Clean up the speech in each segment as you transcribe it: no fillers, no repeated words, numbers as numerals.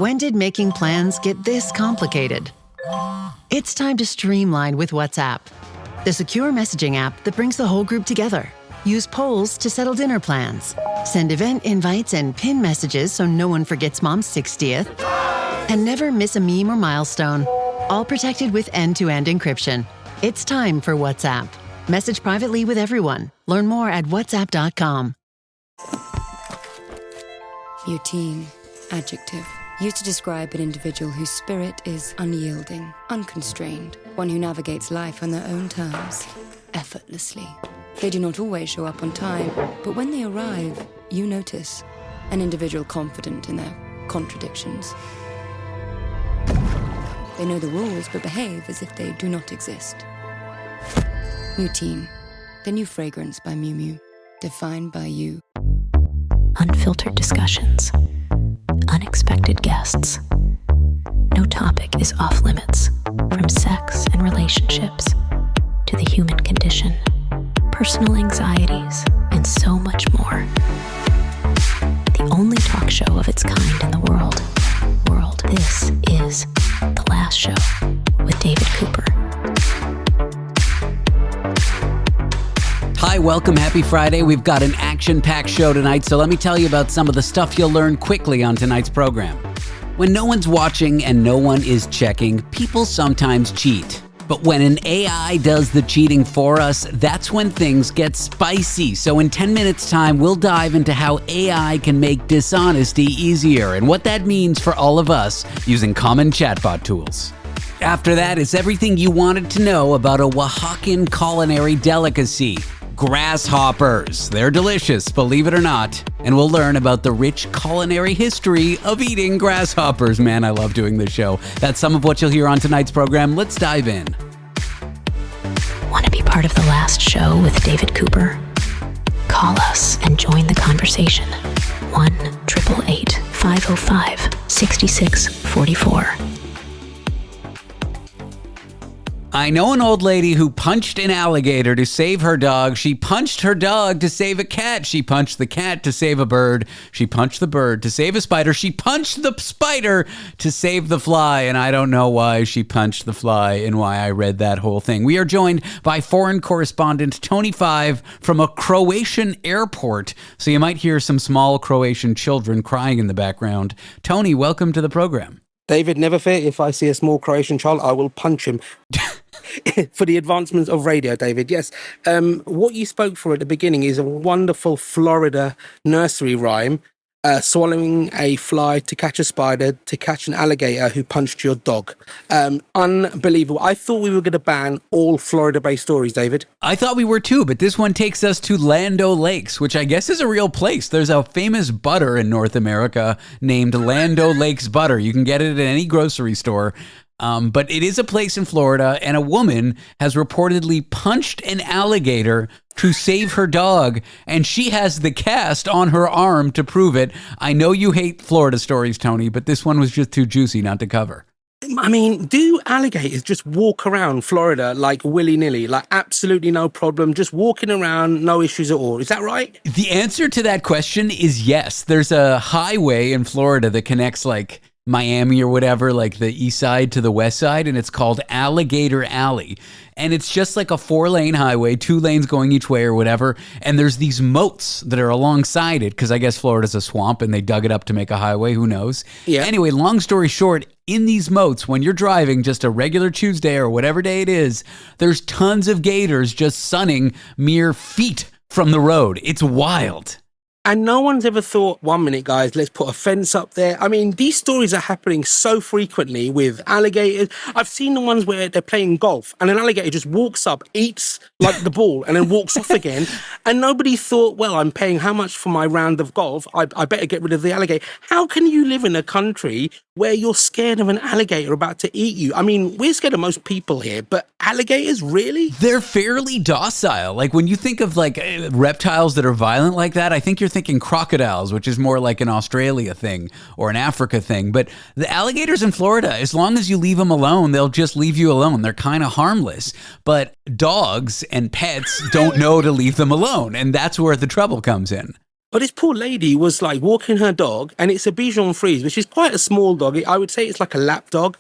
When did making plans get this complicated? It's time to streamline with WhatsApp, the secure messaging app that brings the whole group together. Use polls to settle dinner plans. Send event invites and pin messages so no one forgets Mom's 60th. And never miss a meme or milestone. All protected with end-to-end encryption. It's time for WhatsApp. Message privately with everyone. Learn more at whatsapp.com. Routine, adjective. Used to describe an individual whose spirit is unyielding, unconstrained, one who navigates life on their own terms, effortlessly. They do not always show up on time, but when they arrive, you notice an individual confident in their contradictions. They know the rules, but behave as if they do not exist. Routine, the new fragrance by Miu Miu, defined by you. Unfiltered discussions. Unexpected guests. No topic is off limits, from sex and relationships to the human condition, personal anxieties, and so much more. The only talk show of its kind in the world. This is The Last Show with David Cooper. Hi, welcome. Happy Friday. We've got an action-packed show tonight, so let me tell you about some of the stuff you'll learn quickly on tonight's program. When no one's watching and no one is checking, people sometimes cheat. But when an AI does the cheating for us, that's when things get spicy. So in 10 minutes time, we'll dive into how AI can make dishonesty easier and what that means for all of us using common chatbot tools. After that, it's everything you wanted to know about a Oaxacan culinary delicacy. Grasshoppers. They're delicious, believe it or not. And we'll learn about the rich culinary history of eating grasshoppers. Man, I love doing this show. That's some of what you'll hear on tonight's program. Let's dive in. Want to be part of The Last Show with David Cooper? Call us and join the conversation. 1-888-505-6644. I know an old lady who punched an alligator to save her dog. She punched her dog to save a cat. She punched the cat to save a bird. She punched the bird to save a spider. She punched the spider to save the fly. And I don't know why she punched the fly and why I read that whole thing. We are joined by foreign correspondent Tony Five from a Croatian airport. So you might hear some small Croatian children crying in the background. Tony, welcome to the program. David, never fear. If I see a small Croatian child, I will punch him. For the advancements of radio, David. Yes. What you spoke for at the beginning is a wonderful Florida nursery rhyme. Swallowing a fly to catch a spider to catch an alligator who punched your dog. Unbelievable. I thought we were going to ban all Florida-based stories, David. I thought we were too, but this one takes us to Land O'Lakes, which I guess is a real place. There's a famous butter in North America named Land O'Lakes butter. You can get it at any grocery store. But it is a place in Florida, and a woman has reportedly punched an alligator to save her dog, and she has the cast on her arm to prove it. I know you hate Florida stories, Tony, but this one was just too juicy not to cover. I mean, do alligators just walk around Florida like willy-nilly, like absolutely no problem, just walking around, no issues at all? Is that right? The answer to that question is yes. There's a highway in Florida that connects like Miami or whatever, like the east side to the west side, and it's called Alligator Alley. And it's just like a 4-lane highway, 2 lanes going each way or whatever. And there's these moats that are alongside it, because I guess Florida's a swamp and they dug it up to make a highway. Who knows? Yeah. Anyway, long story short, in these moats, when you're driving just a regular Tuesday or whatever day it is, there's tons of gators just sunning mere feet from the road. It's wild. And no one's ever thought, 1 minute, guys, let's put a fence up there. I mean, these stories are happening so frequently with alligators. I've seen the ones where they're playing golf and an alligator just walks up, eats like the ball and then walks off again. And nobody thought, well, I'm paying how much for my round of golf? I better get rid of the alligator. How can you live in a country where you're scared of an alligator about to eat you? I mean, we're scared of most people here, but alligators, really? They're fairly docile. Like when you think of like reptiles that are violent like that, I think you're thinking crocodiles, which is more like an Australia thing or an Africa thing. But the alligators in Florida, as long as you leave them alone, they'll just leave you alone. They're kind of harmless. But dogs and pets don't know to leave them alone. And that's where the trouble comes in. But this poor lady was like walking her dog, and it's a Bichon Frise, which is quite a small dog. I would say it's like a lap dog.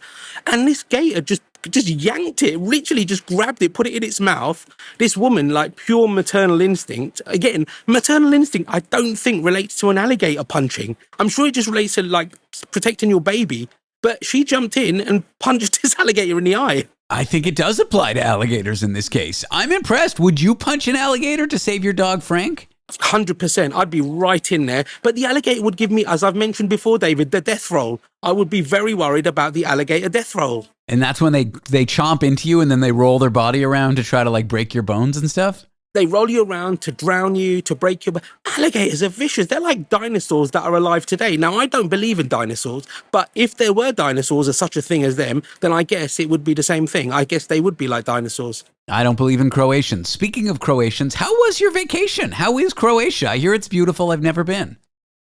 And this gator just yanked it, literally just grabbed it, put it in its mouth. This woman, like pure maternal instinct. Again, maternal instinct, I don't think relates to an alligator punching. I'm sure it just relates to like protecting your baby. But she jumped in and punched this alligator in the eye. I think it does apply to alligators in this case. I'm impressed. Would you punch an alligator to save your dog, Frank? 100%. I'd be right in there. But the alligator would give me, as I've mentioned before, David, the death roll. I would be very worried about the alligator death roll. And that's when they chomp into you and then they roll their body around to try to like break your bones and stuff? They roll you around to drown you, to break your... Alligators are vicious. They're like dinosaurs that are alive today. Now, I don't believe in dinosaurs, but if there were dinosaurs or such a thing as them, then I guess it would be the same thing. I guess they would be like dinosaurs. I don't believe in Croatians. Speaking of Croatians, how was your vacation? How is Croatia? I hear it's beautiful. I've never been.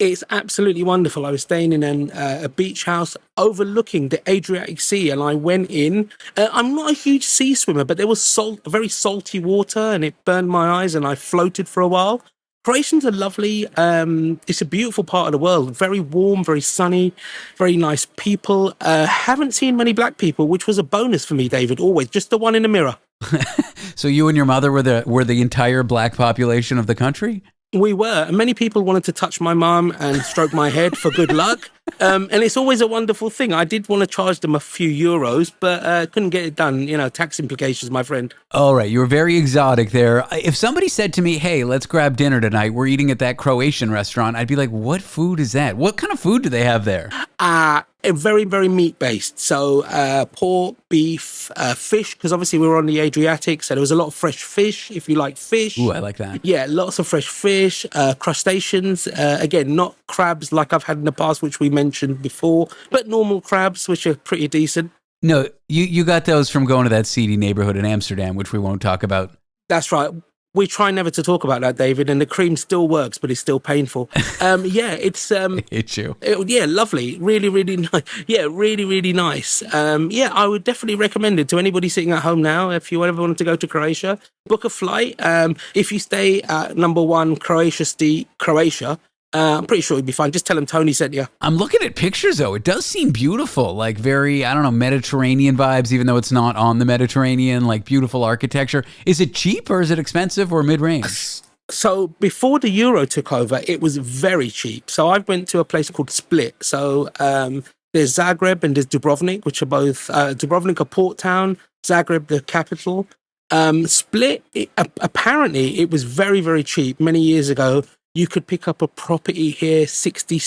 It's absolutely wonderful. I was staying in a beach house overlooking the Adriatic Sea, and I went in. I'm not a huge sea swimmer, but there was very salty water, and it burned my eyes, and I floated for a while. Croatians are lovely. It's a beautiful part of the world. Very warm, very sunny, very nice people. Haven't seen many black people, which was a bonus for me, David. Always just the one in the mirror. So you and your mother were the entire black population of the country? We were. And many people wanted to touch my mum and stroke my head for good luck. And it's always a wonderful thing. I did want to charge them a few euros, but couldn't get it done. You know, tax implications, my friend. All right. You were very exotic there. If somebody said to me, hey, let's grab dinner tonight, we're eating at that Croatian restaurant, I'd be like, what food is that? What kind of food do they have there? Very, very meat-based. So pork, beef, fish, because obviously we were on the Adriatic, so there was a lot of fresh fish, if you like fish. Ooh, I like that. Yeah, lots of fresh fish, crustaceans. Again, not crabs like I've had in the past, which we mentioned before, but normal crabs, which are pretty decent. No, you got those from going to that seedy neighborhood in Amsterdam, which we won't talk about. That's right. We try never to talk about that, David, and the cream still works, but it's still painful. It's... Hit you. Lovely. Really, really nice. Yeah, really, really nice. I would definitely recommend it to anybody sitting at home now. If you ever wanted to go to Croatia, book a flight. If you stay at number 1, Croatia, I'm pretty sure you'd be fine. Just tell them Tony sent you. I'm looking at pictures, though. It does seem beautiful, like very, I don't know, Mediterranean vibes, even though it's not on the Mediterranean, like beautiful architecture. Is it cheap or is it expensive or mid-range? So before the euro took over, it was very cheap. So I went to a place called Split. So there's Zagreb and there's Dubrovnik, which are both, Dubrovnik a port town, Zagreb the capital. Split, apparently it was very, very cheap many years ago. You could pick up a property here, $60,000,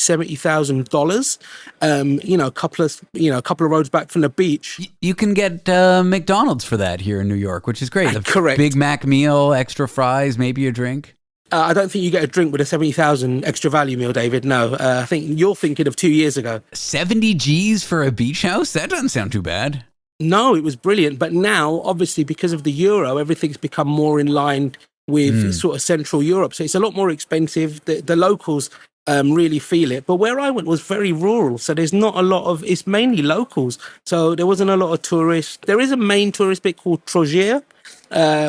$70,000. A couple of roads back from the beach. You can get McDonald's for that here in New York, which is great. Correct. Big Mac meal, extra fries, maybe a drink. I don't think you get a drink with a 70,000 extra value meal, David. No, I think you're thinking of 2 years ago. 70 G's for a beach house? That doesn't sound too bad. No, it was brilliant. But now, obviously, because of the euro, everything's become more in line with sort of Central Europe. So it's a lot more expensive. The locals really feel it. But where I went was very rural. So there's not a lot of, it's mainly locals. So there wasn't a lot of tourists. There is a main tourist bit called Trogir,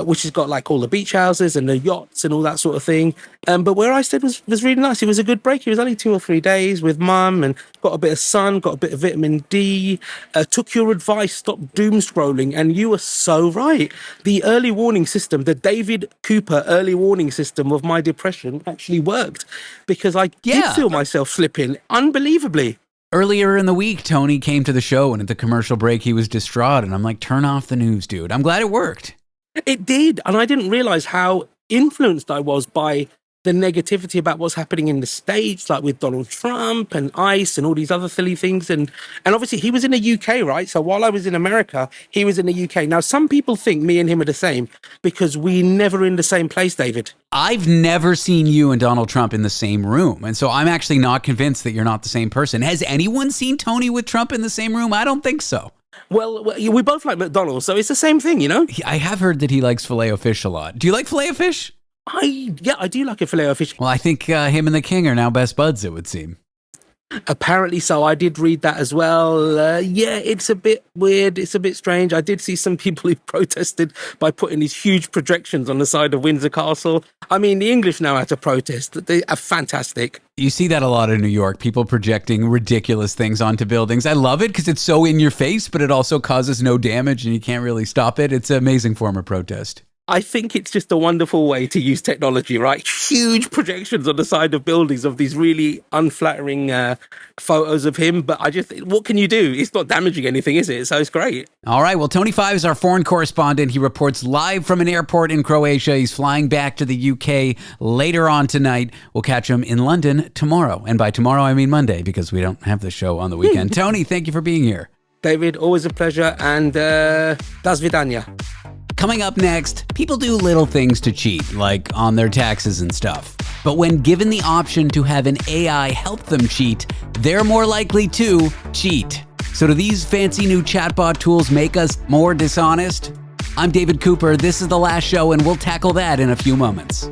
which has got like all the beach houses and the yachts and all that sort of thing. But where I stayed was really nice. It was a good break. It was only 2 or 3 days with mum and got a bit of sun, got a bit of vitamin D, took your advice, stopped doom scrolling. And you were so right. The early warning system, the David Cooper early warning system of my depression actually worked because I did feel myself slipping unbelievably. Earlier in the week, Tony came to the show and at the commercial break, he was distraught. And I'm like, turn off the news, dude. I'm glad it worked. It did. And I didn't realize how influenced I was by the negativity about what's happening in the States, like with Donald Trump and ICE and all these other silly things. And obviously he was in the UK, right? So while I was in America, he was in the UK. Now, some people think me and him are the same because we never in the same place, David. I've never seen you and Donald Trump in the same room. And so I'm actually not convinced that you're not the same person. Has anyone seen Tony with Trump in the same room? I don't think so. Well, we both like McDonald's, so it's the same thing, you know? I have heard that he likes Filet-O-Fish a lot. Do you like Filet-O-Fish? I do like a Filet-O-Fish. Well, I think him and the King are now best buds, it would seem. Apparently so. I did read that as well. Yeah, it's a bit weird. It's a bit strange. I did see some people who protested by putting these huge projections on the side of Windsor Castle. I mean, the English know how to protest. They are fantastic. You see that a lot in New York, people projecting ridiculous things onto buildings. I love it because it's so in your face, but it also causes no damage and you can't really stop it. It's an amazing form of protest. I think it's just a wonderful way to use technology, right? Huge projections on the side of buildings of these really unflattering photos of him. But what can you do? It's not damaging anything, is it? So it's great. All right. Well, Tony Five is our foreign correspondent. He reports live from an airport in Croatia. He's flying back to the UK later on tonight. We'll catch him in London tomorrow. And by tomorrow, I mean Monday, because we don't have the show on the weekend. Tony, thank you for being here. David, always a pleasure. And das vidanya. Coming up next, people do little things to cheat, like on their taxes and stuff. But when given the option to have an AI help them cheat, they're more likely to cheat. So do these fancy new chatbot tools make us more dishonest? I'm David Cooper. This is The Last Show, and we'll tackle that in a few moments.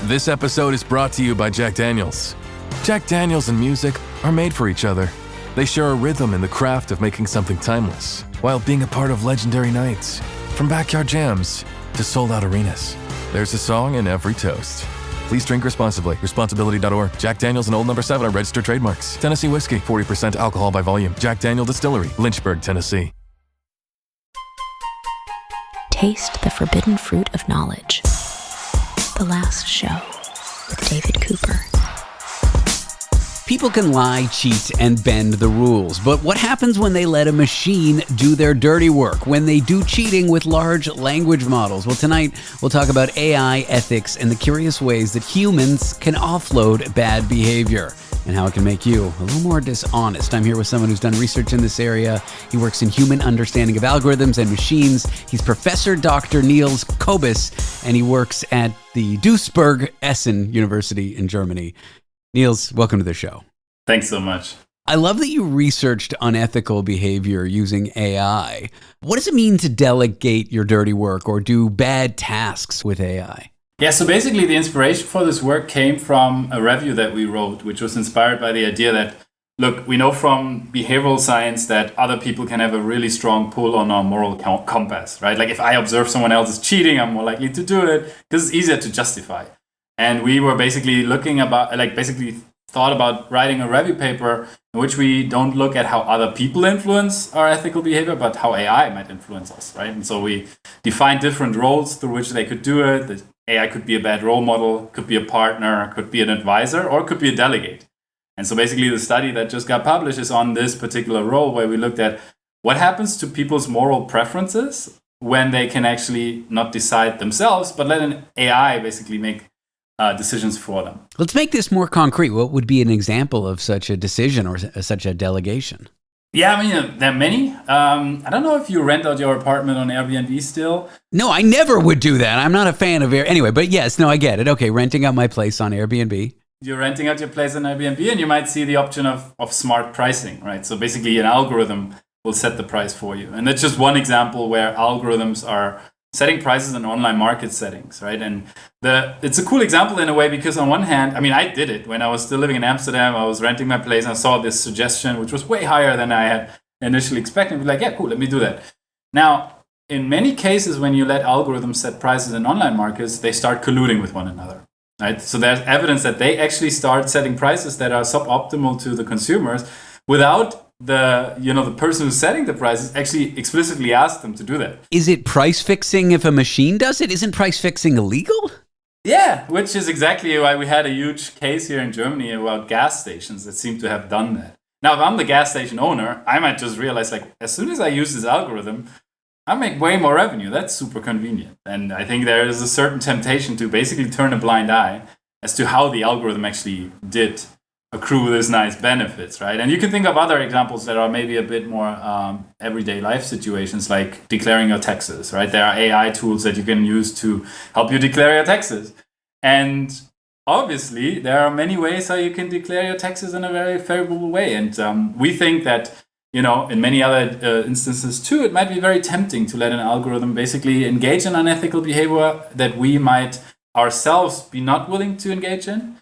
This episode is brought to you by Jack Daniels. Jack Daniels and music are made for each other. They share a rhythm in the craft of making something timeless, while being a part of legendary nights. From backyard jams to sold-out arenas, there's a song in every toast. Please drink responsibly. Responsibility.org. Jack Daniels and Old No. 7 are registered trademarks. Tennessee whiskey, 40% alcohol by volume. Jack Daniel Distillery, Lynchburg, Tennessee. Taste the forbidden fruit of knowledge. The Last Show with David Cooper. People can lie, cheat, and bend the rules, but what happens when they let a machine do their dirty work, when they do cheating with large language models? Well, tonight we'll talk about AI, ethics, and the curious ways that humans can offload bad behavior and how it can make you a little more dishonest. I'm here with someone who's done research in this area. He works in human understanding of algorithms and machines. He's Professor Dr. Nils Köbis, and he works at the Duisburg Essen University in Germany. Nils, welcome to the show. Thanks so much. I love that you researched unethical behavior using AI. What does it mean to delegate your dirty work or do bad tasks with AI? Yeah, so basically the inspiration for this work came from a review that we wrote, which was inspired by the idea that, look, we know from behavioral science that other people can have a really strong pull on our moral compass, right? Like if I observe someone else is cheating, I'm more likely to do it because it's easier to justify. And we were basically thought about writing a review paper in which we don't look at how other people influence our ethical behavior, but how AI might influence us, right? And so we defined different roles through which they could do it. The AI could be a bad role model, could be a partner, could be an advisor, or could be a delegate. And so basically the study that just got published is on this particular role where we looked at what happens to people's moral preferences when they can actually not decide themselves, but let an AI basically make decisions for them. Let's make this more concrete. What would be an example of such a decision or such a delegation? Yeah, I mean, there are many. I don't know if you rent out your apartment on Airbnb still. No, I never would do that. I'm not a fan of anyway, but yes, no, I get it. Okay, renting out my place on Airbnb. You're renting out your place on Airbnb and you might see the option of smart pricing, right? So basically an algorithm will set the price for you. And that's just one example where algorithms are setting prices in online market settings, right? And it's a cool example in a way because on one hand, I mean, I did it when I was still living in Amsterdam. I was renting my place and I saw this suggestion, which was way higher than I had initially expected. Like, yeah, cool, let me do that. Now, in many cases, when you let algorithms set prices in online markets, they start colluding with one another, right? So there's evidence that they actually start setting prices that are suboptimal to the consumers without the person who's setting the prices actually explicitly asked them to do that. Is it price fixing if a machine does it? Isn't price fixing illegal? Yeah, which is exactly why we had a huge case here in Germany about gas stations that seem to have done that. Now, if I'm the gas station owner, I might just realize, like, as soon as I use this algorithm, I make way more revenue. That's super convenient. And I think there is a certain temptation to basically turn a blind eye as to how the algorithm actually did accrue these nice benefits, right? And you can think of other examples that are maybe a bit more everyday life situations, like declaring your taxes, right? There are AI tools that you can use to help you declare your taxes. And obviously, there are many ways how you can declare your taxes in a very favorable way. And we think that, in many other instances too, it might be very tempting to let an algorithm basically engage in unethical behavior that we might ourselves be not willing to engage in.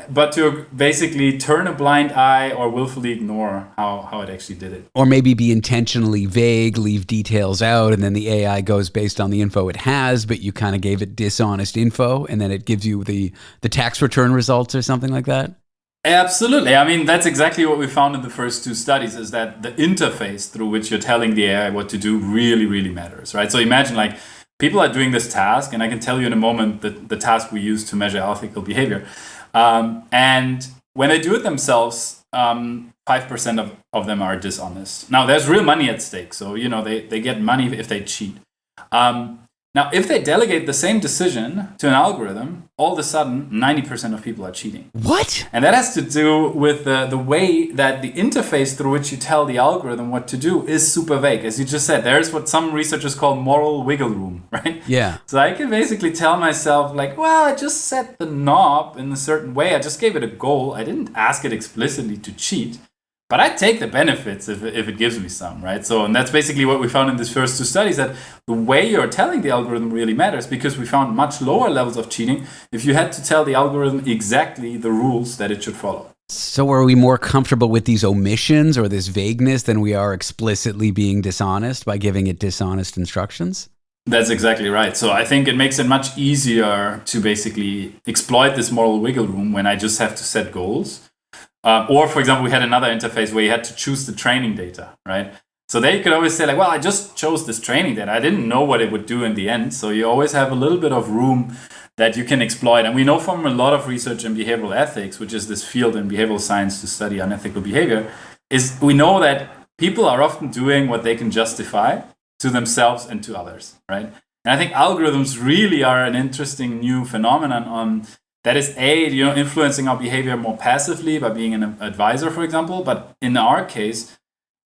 but to basically turn a blind eye or willfully ignore how it actually did it. Or maybe be intentionally vague, leave details out, and then the AI goes based on the info it has, but you kind of gave it dishonest info, and then it gives you the tax return results or something like that? Absolutely. I mean, that's exactly what we found in the first two studies, is that the interface through which you're telling the AI what to do really, really matters, right? So imagine like people are doing this task, and I can tell you in a moment that the task we use to measure ethical behavior. And when they do it themselves, 5% of them are dishonest. Now, there's real money at stake. So, they get money if they cheat. Now, if they delegate the same decision to an algorithm, all of a sudden, 90% of people are cheating. What? And that has to do with the way that the interface through which you tell the algorithm what to do is super vague. As you just said, there's what some researchers call moral wiggle room, right? Yeah. So I can basically tell myself, like, well, I just set the knob in a certain way. I just gave it a goal. I didn't ask it explicitly to cheat. But I take the benefits if it gives me some, right? So, and that's basically what we found in these first two studies, that the way you're telling the algorithm really matters, because we found much lower levels of cheating if you had to tell the algorithm exactly the rules that it should follow. So are we more comfortable with these omissions or this vagueness than we are explicitly being dishonest by giving it dishonest instructions? That's exactly right. So I think it makes it much easier to basically exploit this moral wiggle room when I just have to set goals. Or, for example, we had another interface where you had to choose the training data, right? So there you could always say, like, well, I just chose this training data. I didn't know what it would do in the end. So you always have a little bit of room that you can exploit. And we know from a lot of research in behavioral ethics, which is this field in behavioral science to study unethical behavior, is we know that people are often doing what they can justify to themselves and to others, right? And I think algorithms really are an interesting new phenomenon on that is influencing our behavior more passively by being an advisor, for example. But in our case,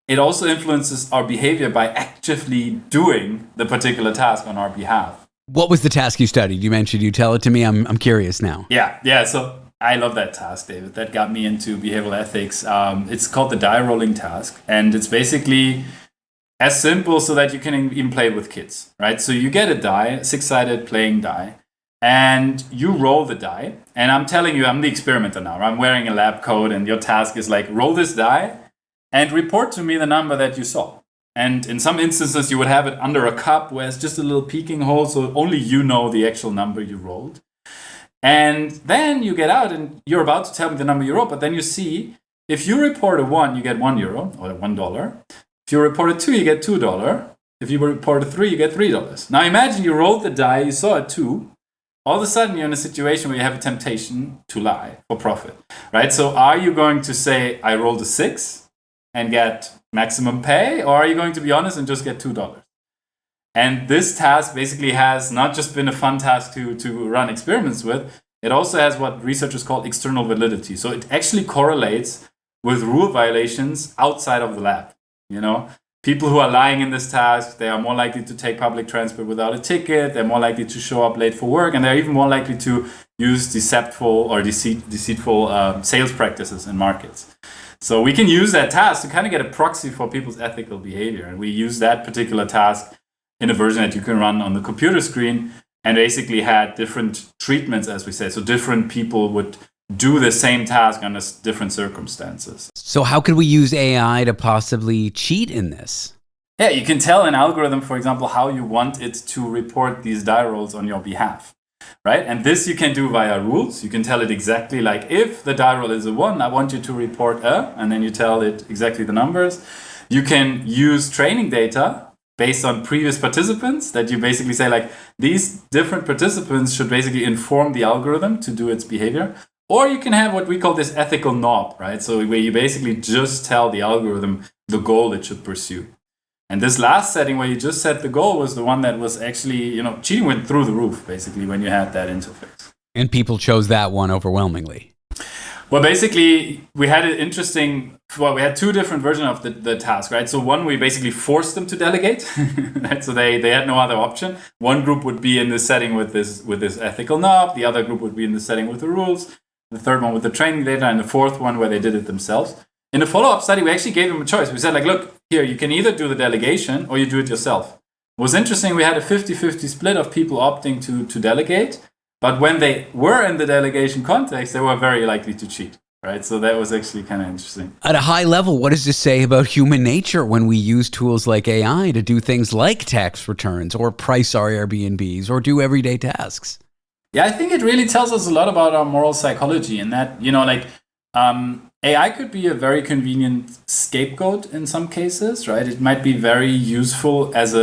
it also influences our behavior by actively doing the particular task on our behalf. What was the task you studied? You mentioned you tell it to me. I'm curious now. Yeah. So I love that task, David. That got me into behavioral ethics. It's called the die rolling task, and it's basically as simple so that you can even play it with kids, right? So you get a die, 6-sided playing die. And you roll the die, and I'm telling you, I'm the experimenter now. I'm wearing a lab coat, and your task is like, roll this die and report to me the number that you saw. And in some instances, you would have it under a cup where it's just a little peeking hole, so only you know the actual number you rolled. And then you get out, and you're about to tell me the number you rolled, but then you see, if you report a 1, you get €1 or $1. If you report a 2, you get $2. If you report a 3, you get $3. Now imagine you rolled the die, you saw a 2. All of a sudden, you're in a situation where you have a temptation to lie for profit, right? So are you going to say, I rolled a 6 and get maximum pay? Or are you going to be honest and just get $2? And this task basically has not just been a fun task to run experiments with, it also has what researchers call external validity. So it actually correlates with rule violations outside of the lab, People who are lying in this task, they are more likely to take public transport without a ticket. They're more likely to show up late for work, and they're even more likely to use deceitful sales practices in markets. So we can use that task to kind of get a proxy for people's ethical behavior. And we use that particular task in a version that you can run on the computer screen, and basically had different treatments, as we say. So different people would do the same task under different circumstances. So how could we use AI to possibly cheat in this? Yeah, you can tell an algorithm, for example, how you want it to report these die rolls on your behalf, right? And this you can do via rules. You can tell it exactly like, if the die roll is a 1, I want you to report a, and then you tell it exactly the numbers. You can use training data based on previous participants that you basically say, like, these different participants should basically inform the algorithm to do its behavior. Or you can have what we call this ethical knob, right? So where you basically just tell the algorithm the goal it should pursue. And this last setting where you just set the goal was the one that was actually, cheating went through the roof, basically, when you had that interface. And people chose that one overwhelmingly. Well, basically, we had we had two different versions of the task, right? So one, we basically forced them to delegate, right? So they had no other option. One group would be in this setting with this ethical knob. The other group would be in the setting with the rules. The third one with the training data, and the fourth one where they did it themselves. In the follow-up study, we actually gave them a choice. We said, like, look, here, you can either do the delegation or you do it yourself. It was interesting, we had a 50-50 split of people opting to delegate, But when they were in the delegation context, they were very likely to cheat. Right, so that was actually kind of interesting. At a high level, what does this say about human nature when we use tools like AI to do things like tax returns or price our Airbnbs or do everyday tasks? Yeah, I think it really tells us a lot about our moral psychology, and that, AI could be a very convenient scapegoat in some cases, right? It might be very useful as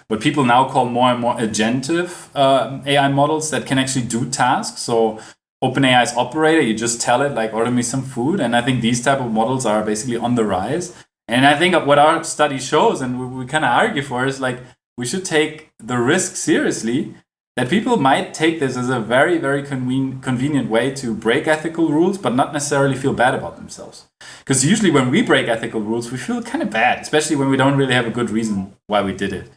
what people now call more and more agentive AI models that can actually do tasks. So OpenAI's operator, you just tell it, like, order me some food. And I think these type of models are basically on the rise. And I think what our study shows, and we kind of argue for, is like, we should take the risk seriously that people might take this as a very, very convenient way to break ethical rules, but not necessarily feel bad about themselves. Because usually when we break ethical rules, we feel kind of bad, especially when we don't really have a good reason why we did it.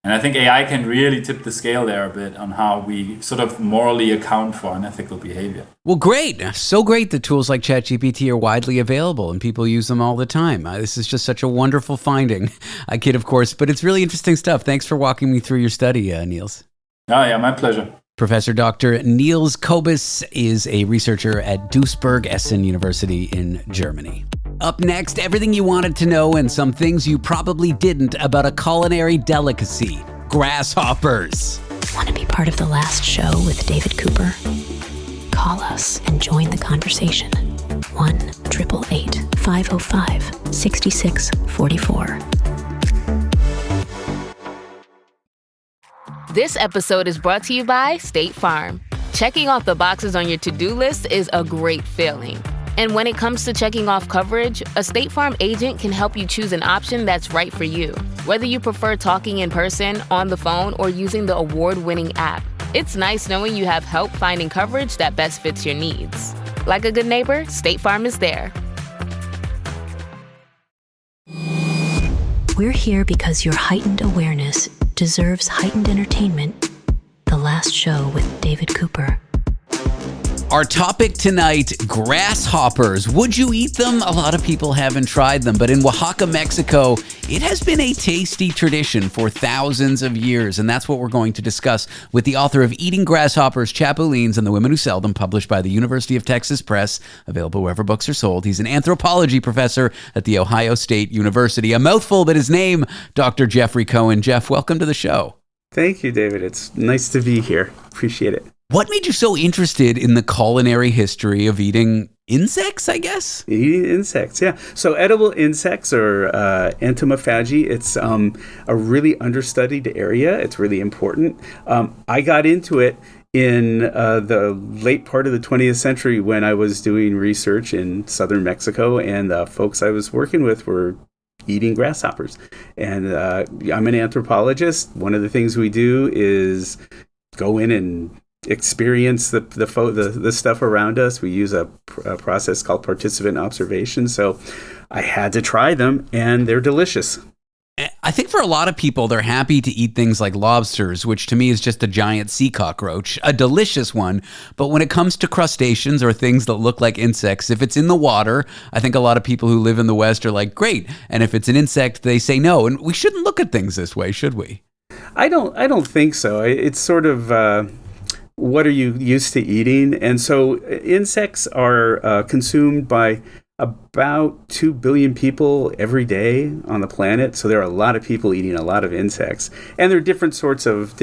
And I think AI can really tip the scale there a bit on how we sort of morally account for unethical behavior. Well, great. So great that tools like ChatGPT are widely available and people use them all the time. This is just such a wonderful finding. I kid, of course, but it's really interesting stuff. Thanks for walking me through your study, Nils. Oh, yeah, my pleasure. Professor Dr. Nils Köbis is a researcher at Duisburg-Essen University in Germany. Up next, everything you wanted to know and some things you probably didn't about a culinary delicacy, grasshoppers. Want to be part of the last show with David Cooper? Call us and join the conversation. 1-888-505-6644. This episode is brought to you by State Farm. Checking off the boxes on your to-do list is a great feeling. And when it comes to checking off coverage, a State Farm agent can help you choose an option that's right for you. Whether you prefer talking in person, on the phone, or using the award-winning app, it's nice knowing you have help finding coverage that best fits your needs. Like a good neighbor, State Farm is there. We're here because your heightened awareness deserves heightened entertainment. The last show with David Cooper. Our topic tonight, grasshoppers. Would you eat them? A lot of people haven't tried them, but in Oaxaca, Mexico, it has been a tasty tradition for thousands of years, and that's what we're going to discuss with the author of Eating Grasshoppers, Chapulines, and the Women Who Sell Them, published by the University of Texas Press, available wherever books are sold. He's an anthropology professor at The Ohio State University. A mouthful, but his name, Dr. Jeffrey Cohen. Jeff, welcome to the show. Thank you, David. It's nice to be here. Appreciate it. What made you so interested in the culinary history of eating insects, I guess? Eating insects, yeah. So edible insects, or entomophagy, it's a really understudied area. It's really important. I got into it in the late part of the 20th century when I was doing research in southern Mexico, and the folks I was working with were eating grasshoppers. And I'm an anthropologist. One of the things we do is go in and experience the stuff around us. We use a process called participant observation. So I had to try them, and they're delicious. I think for a lot of people, they're happy to eat things like lobsters, which to me is just a giant sea cockroach, a delicious one. But when it comes to crustaceans or things that look like insects, if it's in the water, I think a lot of people who live in the West are like, great. And if it's an insect, they say no. And we shouldn't look at things this way, should we? I don't think so. It's sort of what are you used to eating? And so insects are consumed by about 2 billion people every day on the planet. So there are a lot of people eating a lot of insects, and there are different sorts of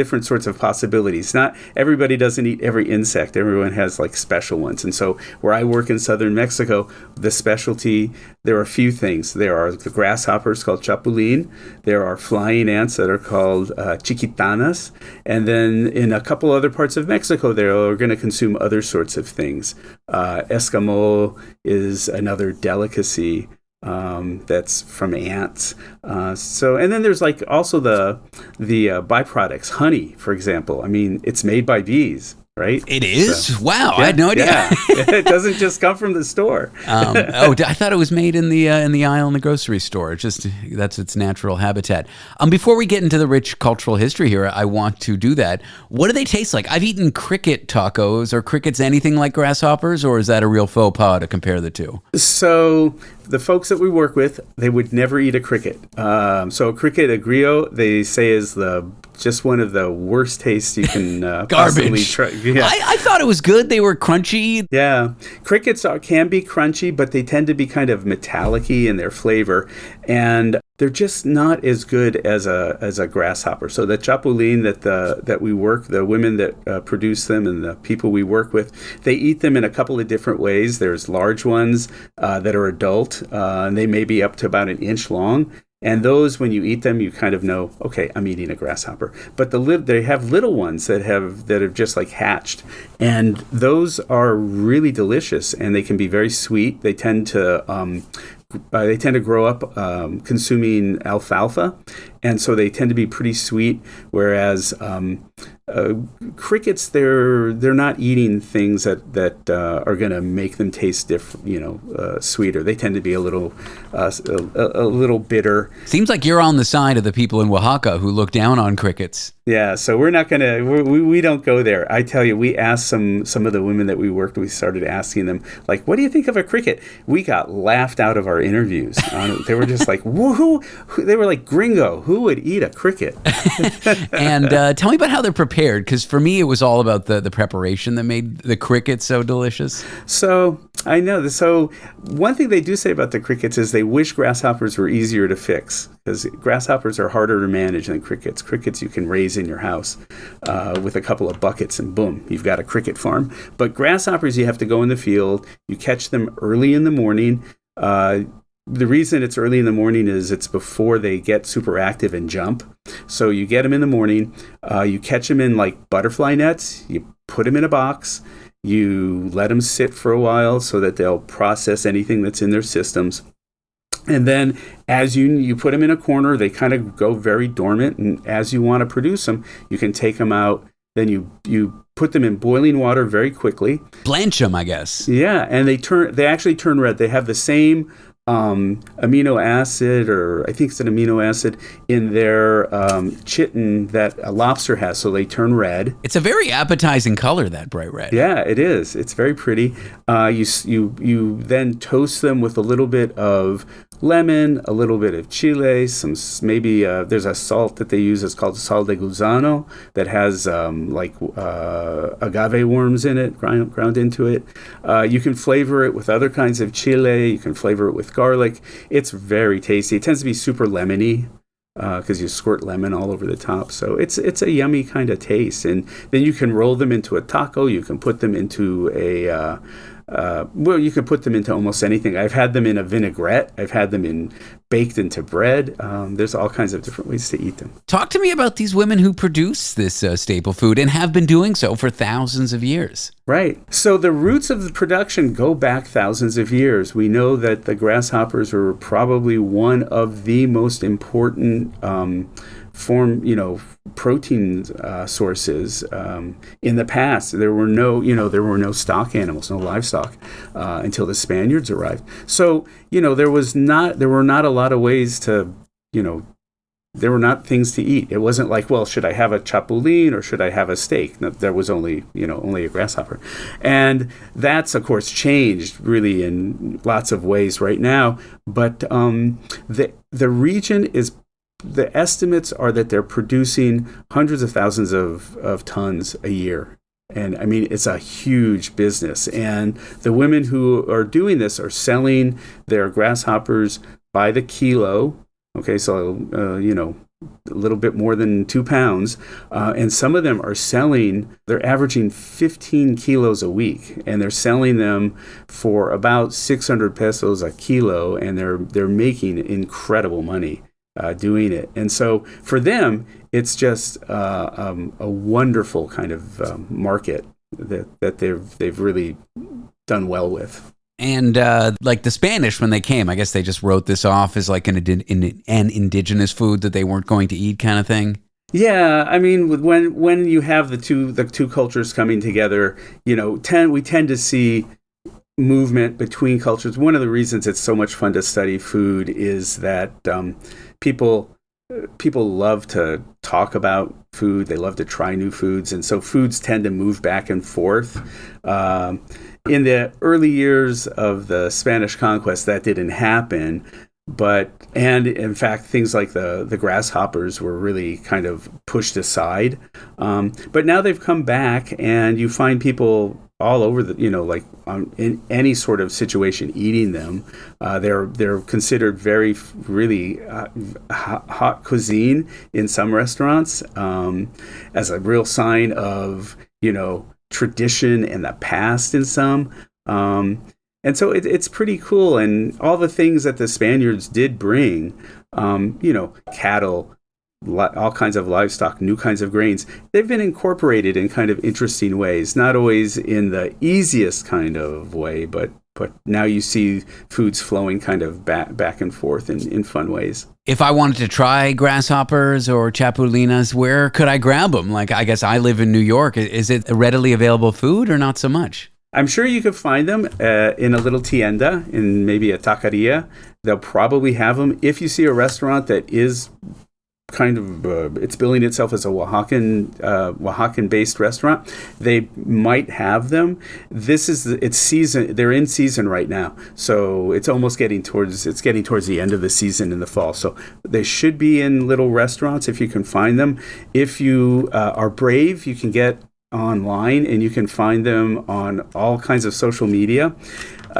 possibilities. Not everybody doesn't eat every insect. Everyone has like special ones. And so where I work in southern Mexico, the specialty, there are a few things. There are the grasshoppers called chapulín. There are flying ants that are called chiquitanas. And then in a couple other parts of Mexico, they're going to consume other sorts of things. Escamol is another delicacy that's from ants. And then there's like also the byproducts, honey, for example. I mean, it's made by bees, right? It is? So, wow, yeah, I had no idea. Yeah. It doesn't just come from the store. I thought it was made in the aisle in the grocery store. That's its natural habitat. Before we get into the rich cultural history here, I want to do that. What do they taste like? I've eaten cricket tacos. Are crickets anything like grasshoppers, or is that a real faux pas to compare the two? So the folks that we work with, they would never eat a cricket. So a cricket, a griot, they say is just one of the worst tastes you can possibly try. Yeah. I thought it was good. They were crunchy. Yeah. Crickets can be crunchy, but they tend to be kind of metallic-y in their flavor. And they're just not as good as a grasshopper. So the chapulín that we work, the women that produce them and the people we work with, they eat them in a couple of different ways. There's large ones that are adult, and they may be up to about an inch long. And those, when you eat them, you kind of know, okay, I'm eating a grasshopper. But they have little ones that have just like hatched, and those are really delicious, and they can be very sweet. They tend to grow up consuming alfalfa, and so they tend to be pretty sweet. Whereas crickets, they're not eating things that are going to make them taste sweeter. They tend to be a little bitter. Seems like you're on the side of the people in Oaxaca who look down on crickets. Yeah, so we're not gonna we don't go there. I tell you, we asked some of the women that we worked with, started asking them, like, what do you think of a cricket? We got laughed out of our interviews. They were just like, woohoo! They were like, gringo, who would eat a cricket? And tell me about how they're prepared, because for me it was all about the preparation that made the crickets so delicious. So I know. So one thing they do say about the crickets is they wish grasshoppers were easier to fix, because grasshoppers are harder to manage than crickets. Crickets you can raise in your house with a couple of buckets, and boom, you've got a cricket farm. But grasshoppers, you have to go in the field. You catch them early in the morning. The reason it's early in the morning is it's before they get super active and jump. So you get them in the morning. You catch them in like butterfly nets. You put them in a box. You let them sit for a while so that they'll process anything that's in their systems. And then as you put them in a corner, they kind of go very dormant. And as you want to produce them, you can take them out. Then you put them in boiling water very quickly. Blanch them, I guess. Yeah, and they actually turn red. They have the same amino acid, or I think it's an amino acid, in their chitin that a lobster has, so they turn red. It's a very appetizing color, that bright red. Yeah, it is. It's very pretty. You then toast them with a little bit of lemon, a little bit of chile, there's a salt that they use. It's called sal de gusano that has agave worms in it, ground into it. You can flavor it with other kinds of chile. You can flavor it with garlic. It's very tasty. It tends to be super lemony because you squirt lemon all over the top. So it's a yummy kind of taste. And then you can roll them into a taco. You can put them into you can put them into almost anything. I've had them in a vinaigrette. I've had them baked into bread. There's all kinds of different ways to eat them. Talk to me about these women who produce this staple food and have been doing so for thousands of years. Right. So the roots of the production go back thousands of years. We know that the grasshoppers were probably one of the most important protein sources in the past. There were no stock animals, no livestock until the Spaniards arrived. So there were not a lot of ways to there were not things to eat. It wasn't like, well, should I have a chapulín or should I have a steak? No, there was only a grasshopper. And that's, of course, changed really in lots of ways right now. But the region is, the estimates are that they're producing hundreds of thousands of tons a year. And I mean, it's a huge business. And the women who are doing this are selling their grasshoppers by the kilo. Okay, so, a little bit more than 2 pounds. And some of them they're averaging 15 kilos a week. And they're selling them for about 600 pesos a kilo. And they're making incredible money doing it. And so for them, it's just a wonderful kind of market that they've really done well with. And like the Spanish, when they came, I guess they just wrote this off as like an indigenous food that they weren't going to eat, kind of thing. Yeah, I mean, when you have the two cultures coming together, we tend to see movement between cultures. One of the reasons it's so much fun to study food is that people people love to talk about food. They love to try new foods. And so foods tend to move back and forth. In the early years of the Spanish conquest, that didn't happen. And in fact, things like the grasshoppers were really kind of pushed aside. But now they've come back, and you find people all over in any sort of situation eating them. They're considered really hot cuisine in some restaurants, as a real sign of, tradition and the past in some. And so it's pretty cool. And all the things that the Spaniards did bring, cattle, all kinds of livestock, new kinds of grains, they've been incorporated in kind of interesting ways, not always in the easiest kind of way, but now you see foods flowing kind of back and forth in fun ways. If I wanted to try grasshoppers or chapulinas, where could I grab them? Like, I guess I live in New York. Is it a readily available food or not so much? I'm sure you could find them in a little tienda, in maybe a taqueria. They'll probably have them. If you see a restaurant that is kind of it's billing itself as a Oaxacan-based restaurant, they might have them. It's season. They're in season right now, so it's almost getting towards the end of the season in the fall. So they should be in little restaurants if you can find them. If you are brave, you can get online, and you can find them on all kinds of social media.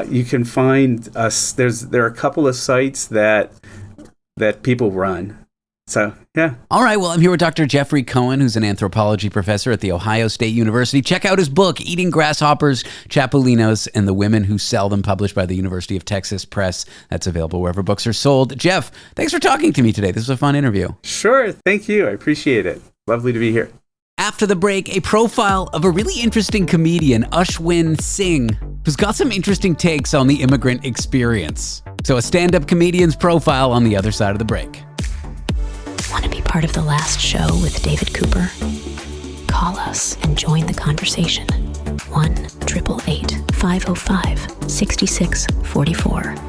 You can find us. There are a couple of sites that people run. So, yeah. All right. Well, I'm here with Dr. Jeffrey Cohen, who's an anthropology professor at The Ohio State University. Check out his book, Eating Grasshoppers, Chapulinos, and the Women Who Sell Them, published by the University of Texas Press. That's available wherever books are sold. Jeff, thanks for talking to me today. This was a fun interview. Sure. Thank you. I appreciate it. Lovely to be here. After the break, a profile of a really interesting comedian, Ashwyn Singh, who's got some interesting takes on the immigrant experience. So a stand-up comedian's profile on the other side of the break. Want to be part of the last show with David Cooper? Call us and join the conversation. 1-888-505-6644.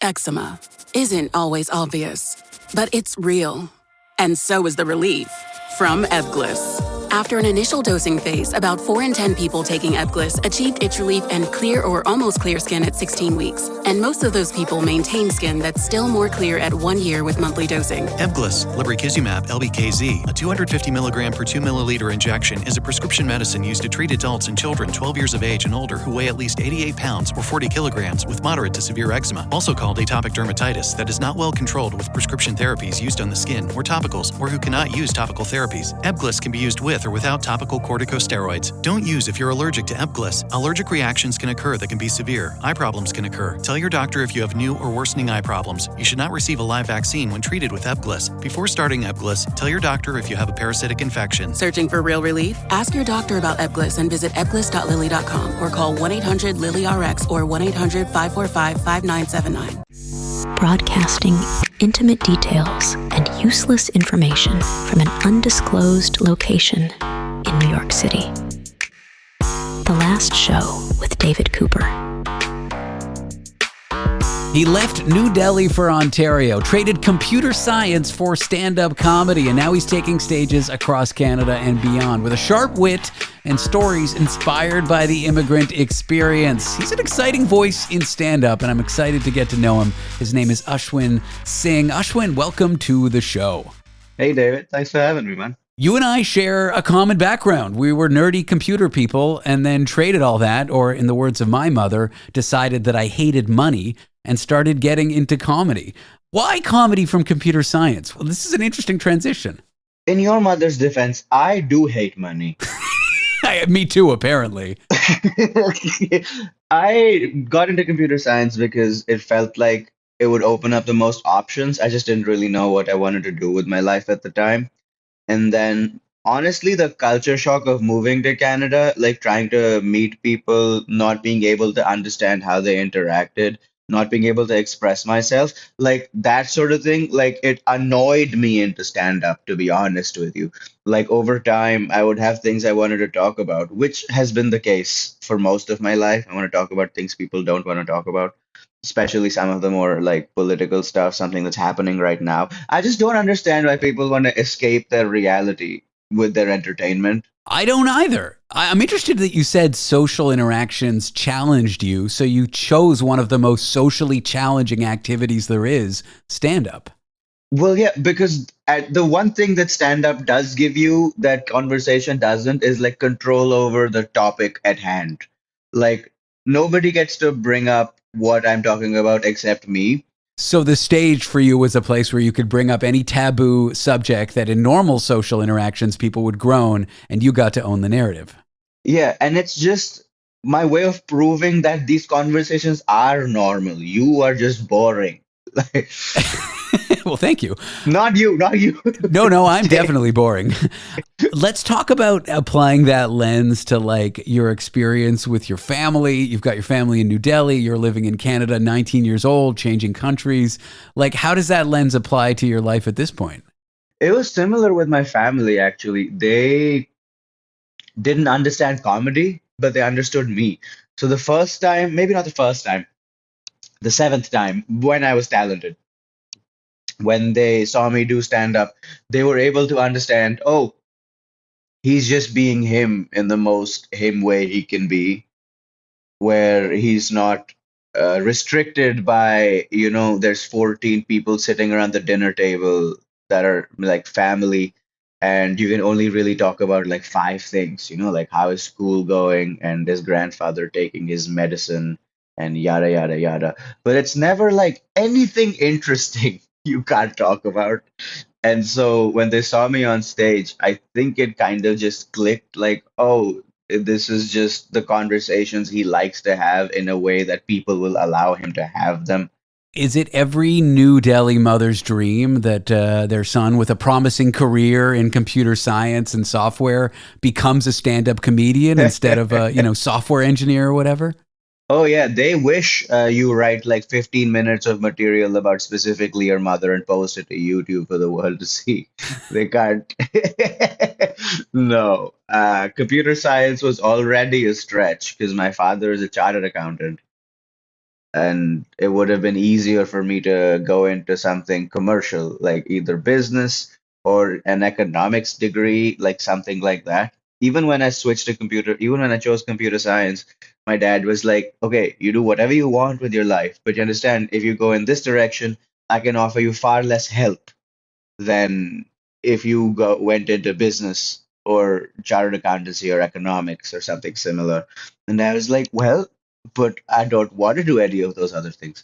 Eczema isn't always obvious, but it's real. And so is the relief from Ebglyss. After an initial dosing phase, about 4 in 10 people taking Ebglyss achieved itch relief and clear or almost clear skin at 16 weeks. And most of those people maintain skin that's still more clear at 1 year with monthly dosing. Ebglyss, lebrikizumab LBKZ, a 250 milligram per 2 milliliter injection, is a prescription medicine used to treat adults and children 12 years of age and older who weigh at least 88 pounds or 40 kilograms with moderate to severe eczema, also called atopic dermatitis, that is not well controlled with prescription therapies used on the skin or topicals, or who cannot use topical therapies. Ebglyss can be used with or without topical corticosteroids. Don't use if you're allergic to Ebglyss. Allergic reactions can occur that can be severe. Eye problems can occur. Tell your doctor if you have new or worsening eye problems. You should not receive a live vaccine when treated with Ebglyss. Before starting Ebglyss, tell your doctor if you have a parasitic infection. Searching for real relief? Ask your doctor about Ebglyss and visit ebglyss.lilly.com or call 1-800-LILY-RX or 1-800-545-5979. Broadcasting intimate details and useless information from an undisclosed location in New York City. The Last Show with David Cooper. He left New Delhi for Ontario, traded computer science for stand-up comedy, and now he's taking stages across Canada and beyond with a sharp wit and stories inspired by the immigrant experience. He's an exciting voice in stand-up, and I'm excited to get to know him. His name is Ashwyn Singh. Ashwyn, welcome to the show. Hey, David. Thanks for having me, man. You and I share a common background. We were nerdy computer people and then traded all that, or in the words of my mother, decided that I hated money and started getting into comedy. Why comedy from computer science? Well, this is an interesting transition. In your mother's defense, I do hate money. Me too, apparently. I got into computer science because it felt like it would open up the most options. I just didn't really know what I wanted to do with my life at the time. And then, honestly, the culture shock of moving to Canada, like trying to meet people, not being able to understand how they interacted, not being able to express myself, like that sort of thing, like it annoyed me into stand-up, to be honest with you. Like over time, I would have things I wanted to talk about, which has been the case for most of my life. I want to talk about things people don't want to talk about. especially some of the more like political stuff, something that's happening right now. I just don't understand why people want to escape their reality with their entertainment. I don't either. I'm interested that you said social interactions challenged you, so you chose one of the most socially challenging activities there is, stand-up. Well, yeah, because the one thing that stand up does give you that conversation doesn't is like control over the topic at hand. Like nobody gets to bring up what I'm talking about except me. So the stage for you was a place where you could bring up any taboo subject that in normal social interactions people would groan, and you got to own the narrative. Yeah, and it's just my way of proving that these conversations are normal. You are just boring. Like, Well, thank you. not you, not you. No, I'm definitely boring. Let's talk about applying that lens to like your experience with your family. You've got your family in New Delhi. You're living in Canada, 19 years old, changing countries. Like, how does that lens apply to your life at this point? It was similar with my family, actually. They didn't understand comedy, but they understood me. So the first time, maybe not the first time, the seventh time when I was talented, when they saw me do stand up, they were able to understand, oh, he's just being him in the most him way he can be, where he's not restricted by, there's 14 people sitting around the dinner table that are like family, and you can only really talk about like five things, like how is school going and his grandfather taking his medicine and yada, yada, yada. But it's never like anything interesting you can't talk about. And so when they saw me on stage, I think it kind of just clicked like, oh, this is just the conversations he likes to have in a way that people will allow him to have them. Is it every New Delhi mother's dream that their son with a promising career in computer science and software becomes a stand-up comedian instead of a software engineer or whatever? Oh yeah, they wish you write like 15 minutes of material about specifically your mother and post it to YouTube for the world to see. They can't. No, computer science was already a stretch because my father is a chartered accountant, and it would have been easier for me to go into something commercial, like either business or an economics degree, like something like that. Even when I chose computer science, my dad was like, okay, you do whatever you want with your life, but you understand, if you go in this direction, I can offer you far less help than if you went into business or chartered accountancy or economics or something similar. And I was like, well, but I don't want to do any of those other things.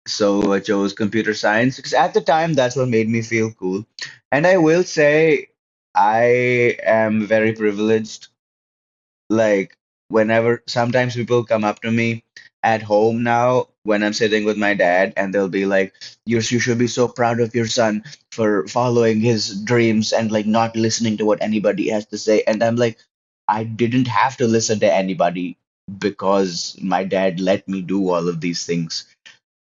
So I chose computer science because at the time that's what made me feel cool. And I will say I am very privileged. Like whenever sometimes people come up to me at home now when I'm sitting with my dad and they'll be like, you should be so proud of your son for following his dreams and like not listening to what anybody has to say. And I'm like, I didn't have to listen to anybody because my dad let me do all of these things.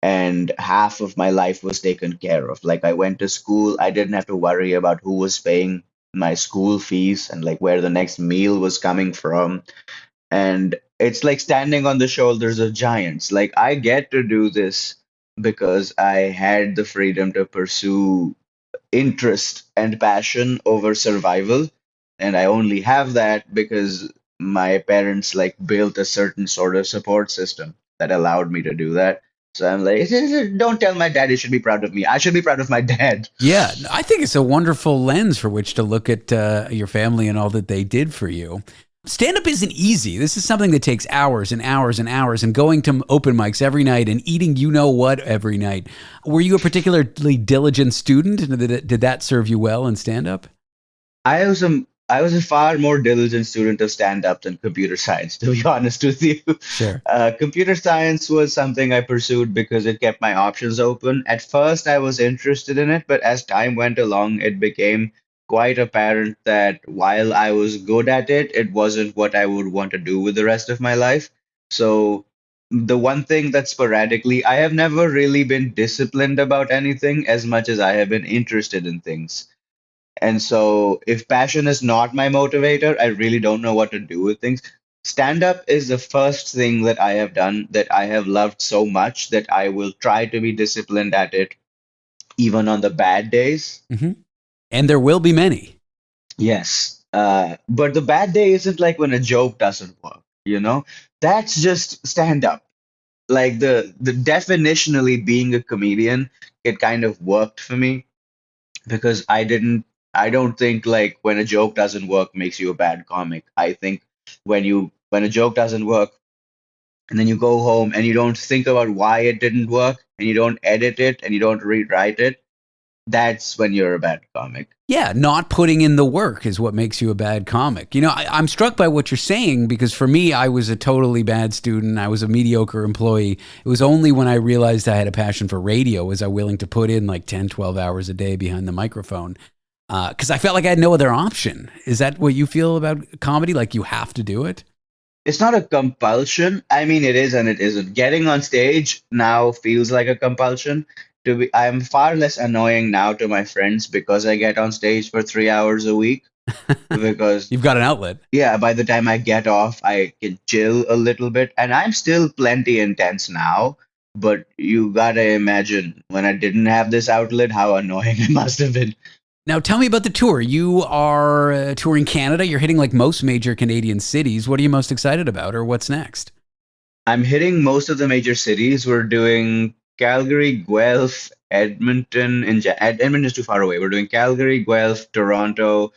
And half of my life was taken care of. Like I went to school, I didn't have to worry about who was paying my school fees and like where the next meal was coming from. And it's like standing on the shoulders of giants. Like I get to do this because I had the freedom to pursue interest and passion over survival. And I only have that because my parents like built a certain sort of support system that allowed me to do that. So I'm like, don't tell my dad he should be proud of me. I should be proud of my dad. Yeah, I think it's a wonderful lens for which to look at your family and all that they did for you. Stand-up isn't easy. This is something that takes hours and hours and hours, and going to open mics every night and eating you-know-what every night. Were you a particularly diligent student? Did that serve you well in stand-up? I was a far more diligent student of stand-up than computer science, to be honest with you. Sure. Computer science was something I pursued because it kept my options open. At first, I was interested in it, but as time went along, it became quite apparent that while I was good at it, it wasn't what I would want to do with the rest of my life. So the one thing that sporadically, I have never really been disciplined about anything as much as I have been interested in things. And so if passion is not my motivator, I really don't know what to do with things. stand up is the first thing that I have done that I have loved so much that I will try to be disciplined at it even on the bad days. Mm-hmm. And there will be many. Yes. But the bad day isn't like when a joke doesn't work, you know? That's just stand up. Like the definitionally being a comedian, it kind of worked for me because I don't think like when a joke doesn't work makes you a bad comic. I think when a joke doesn't work and then you go home and you don't think about why it didn't work and you don't edit it and you don't rewrite it, that's when you're a bad comic. Yeah, not putting in the work is what makes you a bad comic. You know, I'm struck by what you're saying because for me, I was a totally bad student. I was a mediocre employee. It was only when I realized I had a passion for radio was I willing to put in like 10, 12 hours a day behind the microphone because I felt like I had no other option. Is that what you feel about comedy? Like you have to do it? It's not a compulsion. I mean, it is and it isn't. Getting on stage now feels like a compulsion. I'm far less annoying now to my friends because I get on stage for 3 hours a week. Because you've got an outlet. Yeah, by the time I get off, I can chill a little bit, and I'm still plenty intense now. But you gotta imagine when I didn't have this outlet, how annoying it must have been. Now, tell me about the tour. You are touring Canada. You're hitting like most major Canadian cities. What are you most excited about, or what's next? I'm hitting most of the major cities. We're doing Calgary, Guelph, Edmonton. Edmonton is too far away. We're doing Calgary, Guelph, Toronto,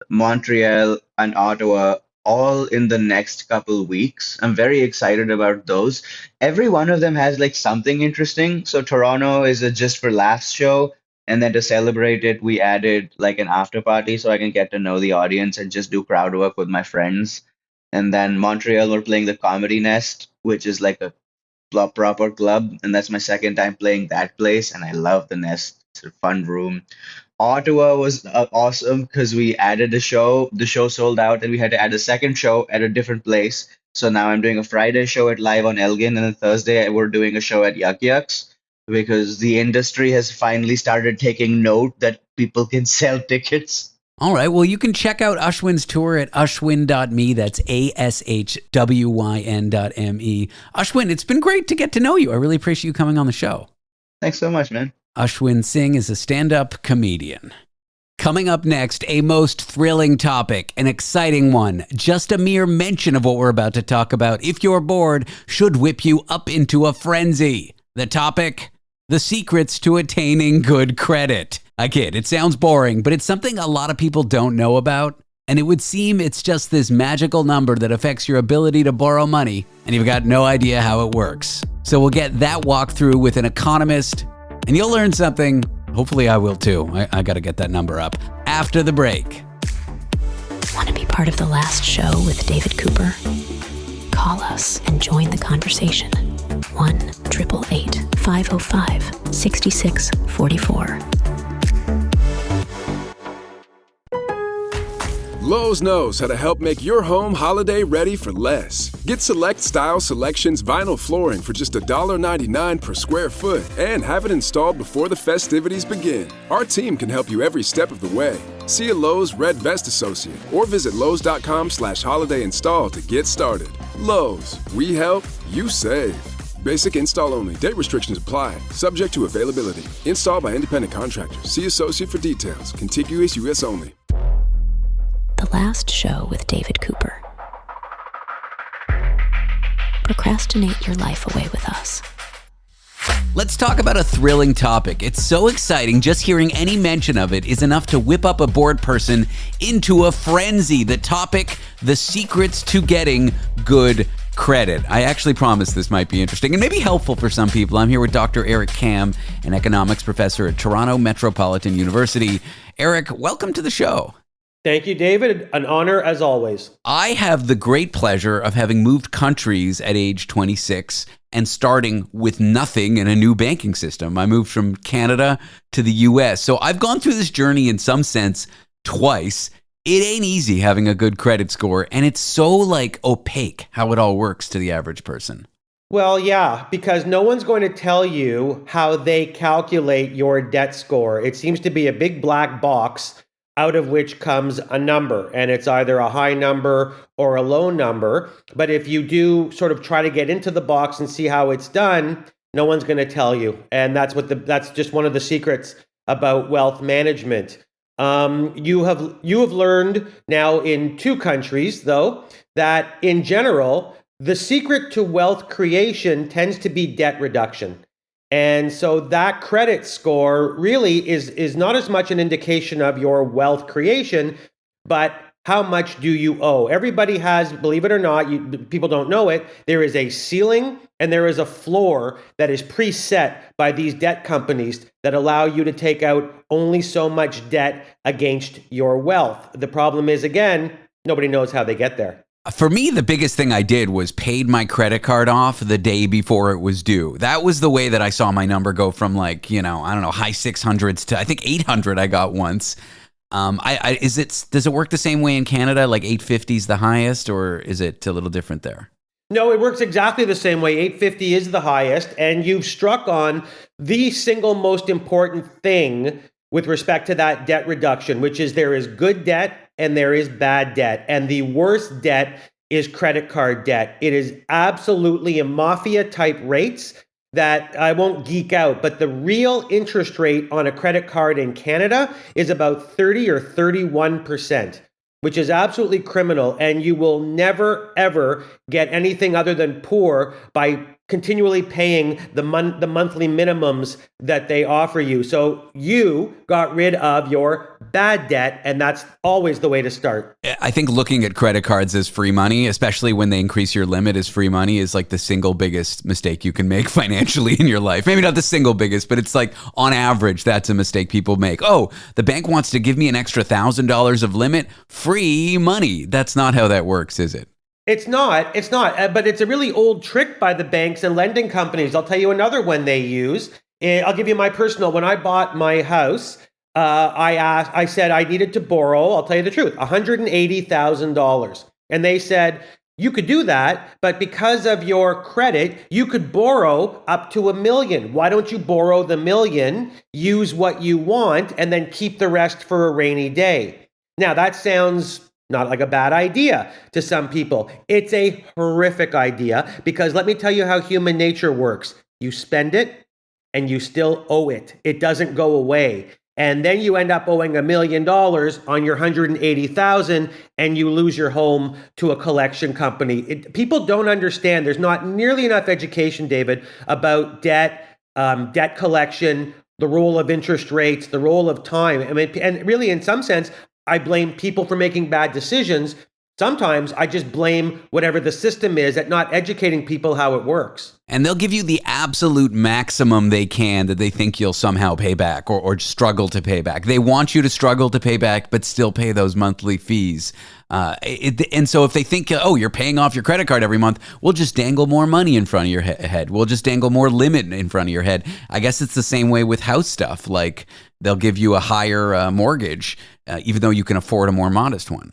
Montreal, and Ottawa all in the next couple weeks. I'm very excited about those. Every one of them has like something interesting. So Toronto is a just for laughs show. And then to celebrate it, we added like an after party so I can get to know the audience and just do crowd work with my friends. And then Montreal, we're playing the Comedy Nest, which is like a proper club. And that's my second time playing that place. And I love the Nest. It's a fun room. Ottawa was awesome because we added a show. The show sold out and we had to add a second show at a different place. So now I'm doing a Friday show at Live on Elgin. And then Thursday, we're doing a show at Yuck Yucks because the industry has finally started taking note that people can sell tickets. All right. Well, you can check out Ashwyn's tour at ashwyn.me. That's ASHWYN.me. Ashwyn, it's been great to get to know you. I really appreciate you coming on the show. Thanks so much, man. Ashwyn Singh is a stand-up comedian. Coming up next, a most thrilling topic, an exciting one. Just a mere mention of what we're about to talk about, if you're bored, should whip you up into a frenzy. The topic, the secrets to attaining good credit. I kid, it sounds boring, but it's something a lot of people don't know about. And it would seem it's just this magical number that affects your ability to borrow money, and you've got no idea how it works. So we'll get that walkthrough with an economist, and you'll learn something. Hopefully I will too. I got to get that number up after the break. Want to be part of the last show with David Cooper? Call us and join the conversation. 1-888-505-6644. Lowe's knows how to help make your home holiday ready for less. Get Select Style Selections vinyl flooring for just $1.99 per square foot and have it installed before the festivities begin. Our team can help you every step of the way. See a Lowe's Red Vest associate or visit Lowe's.com/holiday install to get started. Lowe's, we help, you save. Basic install only. Date restrictions apply. Subject to availability. Installed by independent contractors. See associate for details. Contiguous U.S. only. The last show with David Cooper. Procrastinate your life away with us. Let's talk about a thrilling topic. It's so exciting, just hearing any mention of it is enough to whip up a bored person into a frenzy. The topic, the secrets to getting good credit. I actually promise this might be interesting and maybe helpful for some people. I'm here with Dr. Eric Kam, an economics professor at Toronto Metropolitan University. Eric, welcome to the show. Thank you, David. An honor as always. I have the great pleasure of having moved countries at age 26 and starting with nothing in a new banking system. I moved from Canada to the US. So I've gone through this journey in some sense twice. It ain't easy having a good credit score, and it's so like opaque how it all works to the average person. Well, yeah, because no one's going to tell you how they calculate your debt score. It seems to be a big black box. out of which comes a number, and it's either a high number or a low number. But if you do sort of try to get into the box and see how it's done, no one's going to tell you. And that's just one of the secrets about wealth management. You have learned now in 2 countries, though, that in general, the secret to wealth creation tends to be debt reduction. And so that credit score really is not as much an indication of your wealth creation, but how much do you owe? Everybody has, believe it or not, people don't know it, there is a ceiling and there is a floor that is preset by these debt companies that allow you to take out only so much debt against your wealth. The problem is, again, nobody knows how they get there. For me, the biggest thing I did was paid my credit card off the day before it was due. That was the way that I saw my number go from high 600s to I think 800 I got once. Does it work the same way in Canada? Like 850 is the highest, or is it a little different there? No, it works exactly the same way. 850 is the highest, and you've struck on the single most important thing with respect to that debt reduction, which is there is good debt and there is bad debt. And the worst debt is credit card debt. It is absolutely a mafia type rates that I won't geek out, but the real interest rate on a credit card in Canada is about 30 or 31%, which is absolutely criminal. And you will never, ever get anything other than poor by continually paying the monthly minimums that they offer you. So you got rid of your bad debt, and that's always the way to start. I think looking at credit cards as free money, especially when they increase your limit as free money, is like the single biggest mistake you can make financially in your life. Maybe not the single biggest, but it's like on average, that's a mistake people make. Oh, the bank wants to give me an extra $1,000 of limit, free money. That's not how that works, is it? It's not, but it's a really old trick by the banks and lending companies. I'll tell you another one they use. I'll give you my personal. When I bought my house, I said I needed to borrow, I'll tell you the truth, $180,000. And they said, you could do that, but because of your credit, you could borrow up to $1 million. Why don't you borrow the $1 million, use what you want, and then keep the rest for a rainy day? Now, that sounds not like a bad idea to some people. It's a horrific idea because let me tell you how human nature works. You spend it and you still owe it. It doesn't go away. And then you end up owing $1 million on your $180,000 and you lose your home to a collection company. People don't understand. There's not nearly enough education, David, about debt, debt collection, the role of interest rates, the role of time. I mean, and really in some sense, I blame people for making bad decisions. Sometimes I just blame whatever the system is at not educating people how it works. And they'll give you the absolute maximum they can that they think you'll somehow pay back or struggle to pay back. They want you to struggle to pay back, but still pay those monthly fees. And so if they think, oh, you're paying off your credit card every month, we'll just dangle more money in front of your head. We'll just dangle more limit in front of your head. I guess it's the same way with house stuff. Like they'll give you a higher mortgage, even though you can afford a more modest one.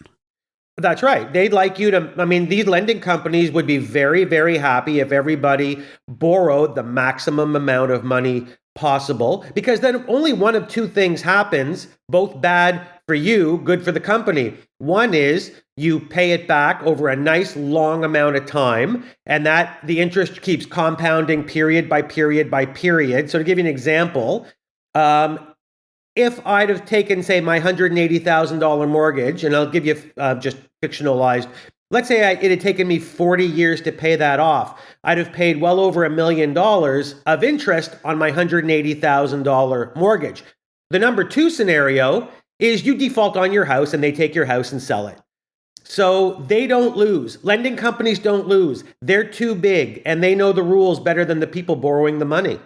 That's right. They'd like you to, these lending companies would be very, very happy if everybody borrowed the maximum amount of money possible, because then only one of two things happens, both bad for you, good for the company. One is you pay it back over a nice long amount of time, and that the interest keeps compounding period by period by period. So to give you an example, if I'd have taken, say, my $180,000 mortgage, and I'll give you just fictionalized, let's say it had taken me 40 years to pay that off, I'd have paid well over $1 million of interest on my $180,000 mortgage. The number two scenario is you default on your house and they take your house and sell it. So they don't lose. Lending companies don't lose. They're too big and they know the rules better than the people borrowing the money.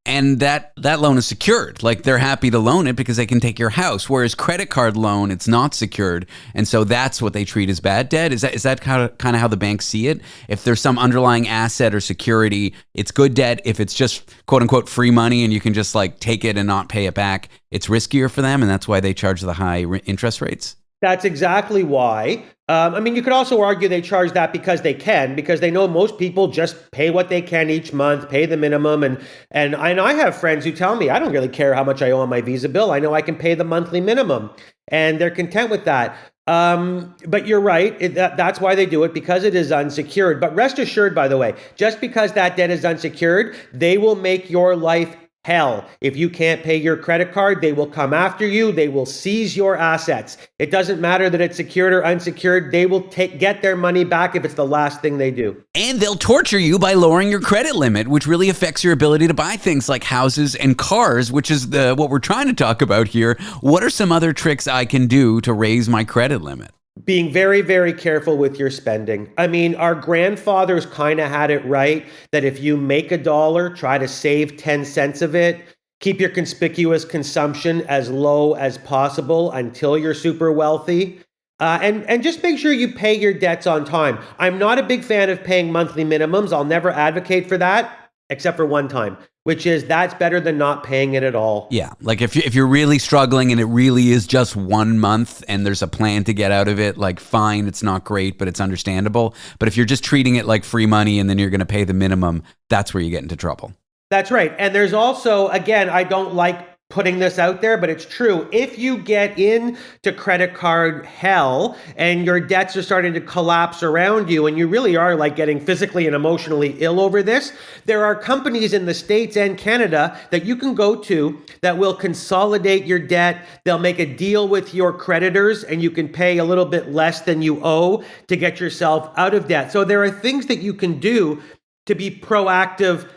And that loan is secured. Like they're happy to loan it because they can take your house. Whereas credit card loan, it's not secured. And so that's what they treat as bad debt. Is that kind of how the banks see it? If there's some underlying asset or security, it's good debt. If it's just quote unquote free money and you can just like take it and not pay it back, it's riskier for them. And that's why they charge the high interest rates. That's exactly why. You could also argue they charge that because they can, because they know most people just pay what they can each month, pay the minimum. And I have friends who tell me, I don't really care how much I owe on my Visa bill. I know I can pay the monthly minimum, and they're content with that. But you're right. That's why they do it, because it is unsecured. But rest assured, by the way, just because that debt is unsecured, they will make your life hell. If you can't pay your credit card, they will come after you. They will seize your assets. It doesn't matter that it's secured or unsecured. They will get their money back if it's the last thing they do. And they'll torture you by lowering your credit limit, which really affects your ability to buy things like houses and cars, which is what we're trying to talk about here. What are some other tricks I can do to raise my credit limit? Being very, very careful with your spending. Our grandfathers kind of had it right that if you make $1, try to save 10 cents of it. Keep your conspicuous consumption as low as possible until you're super wealthy. And just make sure you pay your debts on time. I'm not a big fan of paying monthly minimums. I'll never advocate for that, except for one time, which is that's better than not paying it at all. Yeah, like if you're really struggling and it really is just 1 month and there's a plan to get out of it, like fine, it's not great, but it's understandable. But if you're just treating it like free money and then you're going to pay the minimum, that's where you get into trouble. That's right. And there's also, again, I don't like putting this out there, but it's true. If you get into credit card hell and your debts are starting to collapse around you and you really are like getting physically and emotionally ill over this, there are companies in the States and Canada that you can go to that will consolidate your debt. They'll make a deal with your creditors and you can pay a little bit less than you owe to get yourself out of debt. So there are things that you can do to be proactive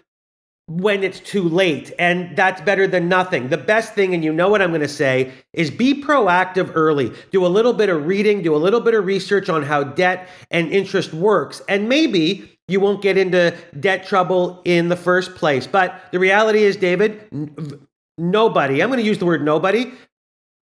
when it's too late, and that's better than nothing. The best thing, and you know what I'm going to say, is be proactive early. Do a little bit of reading, do a little bit of research on how debt and interest works, and maybe you won't get into debt trouble in the first place. But the reality is, David, nobody, I'm going to use the word nobody,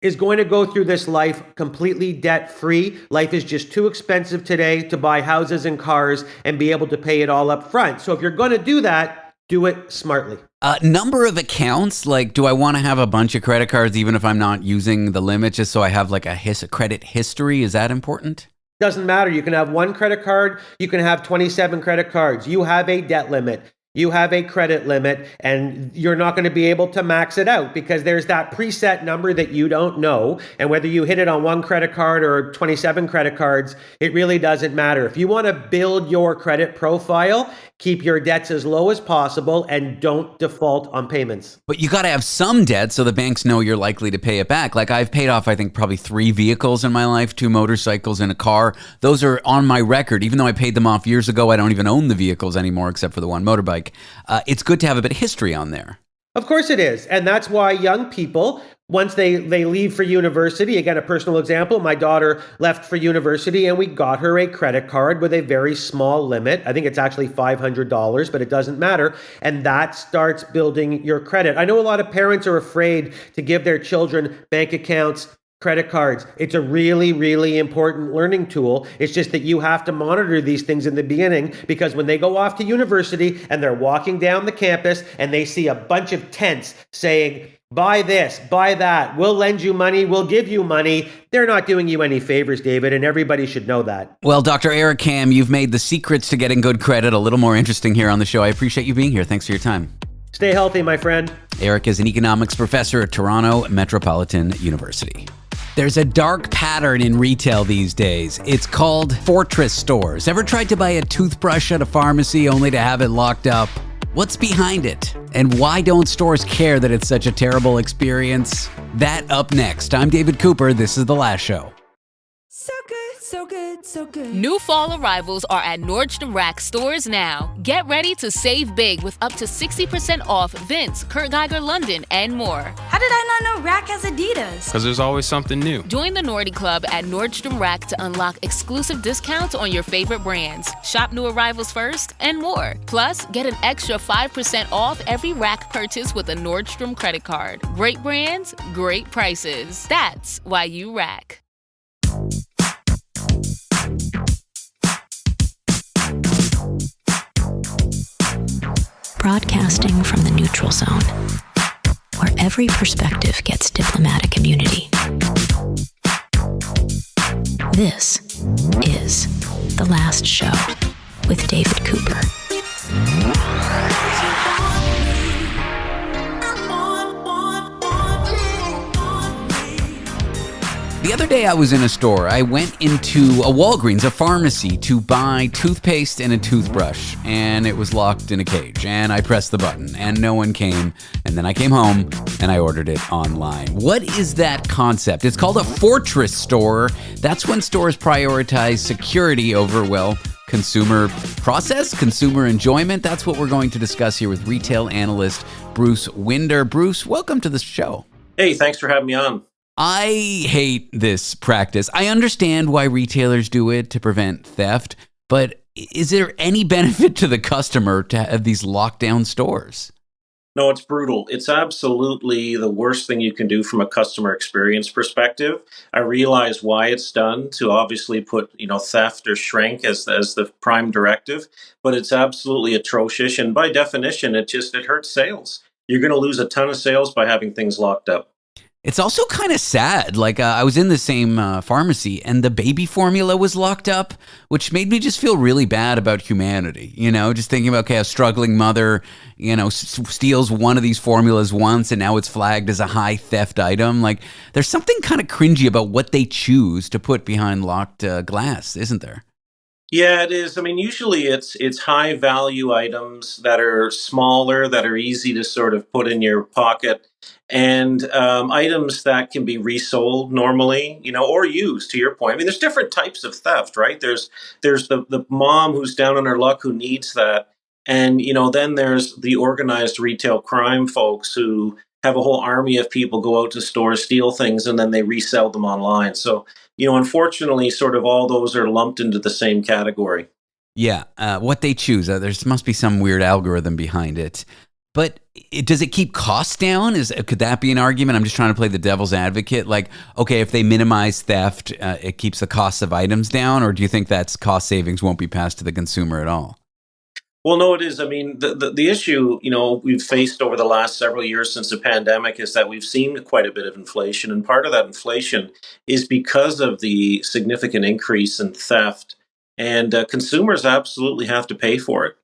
is going to go through this life completely debt-free. Life is just too expensive today to buy houses and cars and be able to pay it all up front. So if you're going to do that, do it smartly. Number of accounts, like do I want to have a bunch of credit cards even if I'm not using the limit, just so I have like a credit history? Is that important? Doesn't matter. You can have one credit card. You can have 27 credit cards. You have a debt limit. You have a credit limit, and you're not going to be able to max it out because there's that preset number that you don't know. And whether you hit it on one credit card or 27 credit cards, it really doesn't matter. If you want to build your credit profile, keep your debts as low as possible and don't default on payments. But you got to have some debt so the banks know you're likely to pay it back. Like I've paid off, I think, probably 3 vehicles in my life, 2 motorcycles and a car. Those are on my record. Even though I paid them off years ago, I don't even own the vehicles anymore except for the one motorbike. It's good to have a bit of history on there. Of course it is. And that's why young people, once they leave for university, again, a personal example, my daughter left for university and we got her a credit card with a very small limit. I think it's actually $500, but it doesn't matter. And that starts building your credit. I know a lot of parents are afraid to give their children bank accounts, credit cards. It's a really, really important learning tool. It's just that you have to monitor these things in the beginning because when they go off to university and they're walking down the campus and they see a bunch of tents saying, buy this, buy that, we'll lend you money, we'll give you money, they're not doing you any favors, David, and everybody should know that. Well, Dr. Eric Kam, you've made the secrets to getting good credit a little more interesting here on the show. I appreciate you being here. Thanks for your time. Stay healthy, my friend. Eric is an economics professor at Toronto Metropolitan University. There's a dark pattern in retail these days. It's called fortress stores. Ever tried to buy a toothbrush at a pharmacy only to have it locked up? What's behind it? And why don't stores care that it's such a terrible experience? That up next. I'm David Cooper. This is The Last Show. So good, so good, so good. New fall arrivals are at Nordstrom Rack stores now. Get ready to save big with up to 60% off Vince, Kurt Geiger London, and more. How did I not know Rack has Adidas? Because there's always something new. Join the Nordy Club at Nordstrom Rack to unlock exclusive discounts on your favorite brands. Shop new arrivals first and more. Plus, get an extra 5% off every Rack purchase with a Nordstrom credit card. Great brands, great prices. That's why you Rack. Broadcasting from the neutral zone, where every perspective gets diplomatic immunity. This is The Last Show with David Cooper. The other day I was in a store. I went into a Walgreens, a pharmacy, to buy toothpaste and a toothbrush, and it was locked in a cage, and I pressed the button, and no one came, and then I came home, and I ordered it online. What is that concept? It's called a fortress store. That's when stores prioritize security over, well, consumer process, consumer enjoyment. That's what we're going to discuss here with retail analyst Bruce Winder. Bruce, welcome to the show. Hey, thanks for having me on. I hate this practice. I understand why retailers do it to prevent theft, but is there any benefit to the customer to have these lockdown stores? No, it's brutal. It's absolutely the worst thing you can do from a customer experience perspective. I realize why it's done, to obviously put, theft or shrink as the prime directive, but it's absolutely atrocious. And by definition, it hurts sales. You're going to lose a ton of sales by having things locked up. It's also kind of sad. I was in the same pharmacy and the baby formula was locked up, which made me just feel really bad about humanity. Just thinking about, a struggling mother, steals one of these formulas once and now it's flagged as a high theft item. There's something kind of cringy about what they choose to put behind locked glass, isn't there? Yeah, it is. I mean, usually it's high value items that are smaller, that are easy to sort of put in your pocket, and items that can be resold normally, or used, to your point. I mean, there's different types of theft, right? There's the mom who's down on her luck who needs that. And, then there's the organized retail crime folks who have a whole army of people go out to stores, steal things, and then they resell them online. So, unfortunately, sort of all those are lumped into the same category. Yeah, what they choose, there must be some weird algorithm behind it. But does it keep costs down? Could that be an argument? I'm just trying to play the devil's advocate. If they minimize theft, it keeps the cost of items down? Or do you think that's cost savings won't be passed to the consumer at all? Well, no, it is. I mean, the issue, we've faced over the last several years since the pandemic is that we've seen quite a bit of inflation. And part of that inflation is because of the significant increase in theft. And consumers absolutely have to pay for it.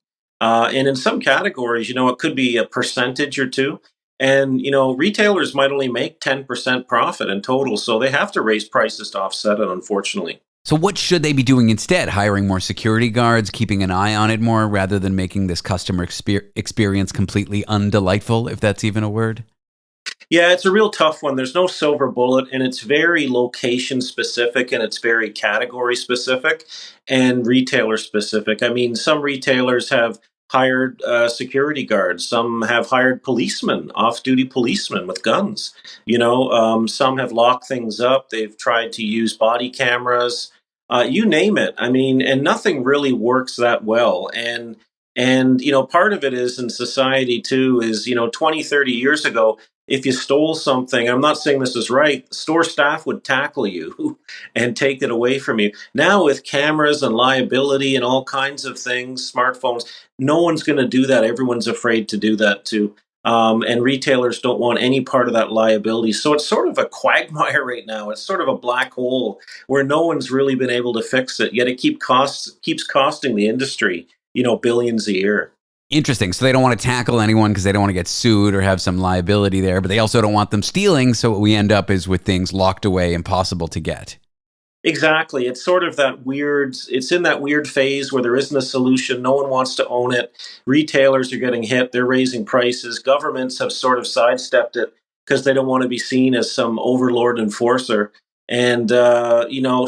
And in some categories, it could be a percentage or two. And, retailers might only make 10% profit in total. So they have to raise prices to offset it, unfortunately. So what should they be doing instead? Hiring more security guards, keeping an eye on it more, rather than making this customer experience completely undelightful, if that's even a word? Yeah, it's a real tough one. There's no silver bullet, and it's very location specific, and it's very category specific and retailer specific. I mean, some retailers have hired security guards. Some have hired policemen, off-duty policemen with guns. Some have locked things up. They've tried to use body cameras. You name it. I mean, and nothing really works that well. And part of it is in society too is, 20, 30 years ago, if you stole something, I'm not saying this is right, store staff would tackle you and take it away from you. Now with cameras and liability and all kinds of things, smartphones, no one's going to do that. Everyone's afraid to do that too. And retailers don't want any part of that liability. So it's sort of a quagmire right now. It's sort of a black hole where no one's really been able to fix it, yet it keeps costing the industry, billions a year. Interesting. So they don't want to tackle anyone because they don't want to get sued or have some liability there, but they also don't want them stealing. So what we end up is with things locked away, impossible to get. Exactly. It's sort of it's in that weird phase where there isn't a solution. No one wants to own it. Retailers are getting hit. They're raising prices. Governments have sort of sidestepped it because they don't want to be seen as some overlord enforcer. And,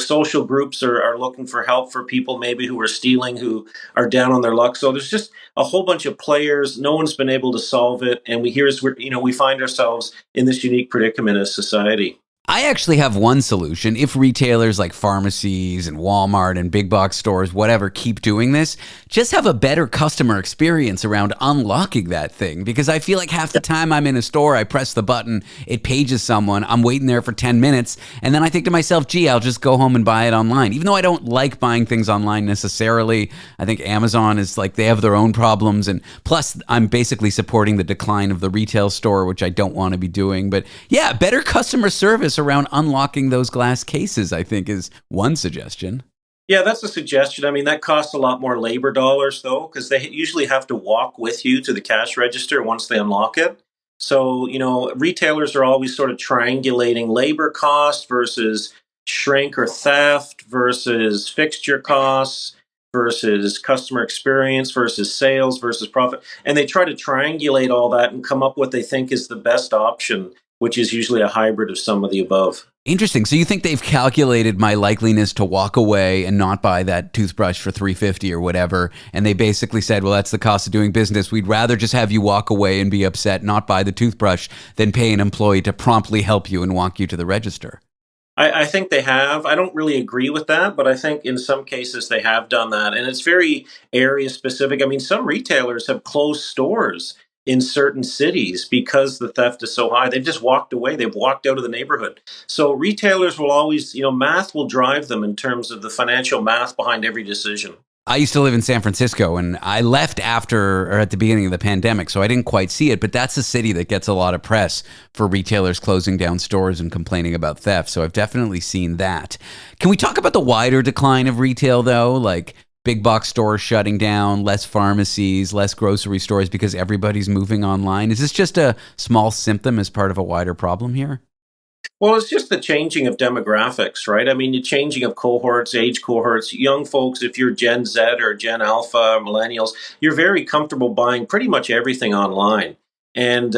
social groups are looking for help for people maybe who are stealing, who are down on their luck. So there's just a whole bunch of players. No one's been able to solve it. And we find ourselves in this unique predicament as society. I actually have one solution. If retailers like pharmacies and Walmart and big box stores, whatever, keep doing this, just have a better customer experience around unlocking that thing. Because I feel like half the time I'm in a store, I press the button, it pages someone, I'm waiting there for 10 minutes, and then I think to myself, gee, I'll just go home and buy it online. Even though I don't like buying things online necessarily, I think Amazon is like, they have their own problems. And plus, I'm basically supporting the decline of the retail store, which I don't want to be doing. But yeah, better customer service process around unlocking those glass cases, I think, is one suggestion. Yeah, that's a suggestion. I mean, that costs a lot more labor dollars, though, because they usually have to walk with you to the cash register once they unlock it. So, retailers are always sort of triangulating labor costs versus shrink or theft versus fixture costs versus customer experience versus sales versus profit. And they try to triangulate all that and come up with what they think is the best option, which is usually a hybrid of some of the above. Interesting. So you think they've calculated my likeliness to walk away and not buy that toothbrush for $3.50 or whatever, and they basically said, well, that's the cost of doing business. We'd rather just have you walk away and be upset, not buy the toothbrush, than pay an employee to promptly help you and walk you to the register. I think they have. I don't really agree with that, but I think in some cases they have done that. And it's very area specific. I mean, some retailers have closed stores in certain cities because the theft is so high. They've just walked away. They've walked out of the neighborhood. So retailers will always, math will drive them in terms of the financial math behind every decision. I used to live in San Francisco, and I left after or at the beginning of the pandemic, so I didn't quite see it, but that's a city that gets a lot of press for retailers closing down stores and complaining about theft, so I've definitely seen that. Can we talk about the wider decline of retail, though? Like big box stores shutting down, less pharmacies, less grocery stores because everybody's moving online. Is this just a small symptom as part of a wider problem here? Well, it's just the changing of demographics, right? I mean, the changing of cohorts, age cohorts, young folks, if you're Gen Z or Gen Alpha, millennials, you're very comfortable buying pretty much everything online. And,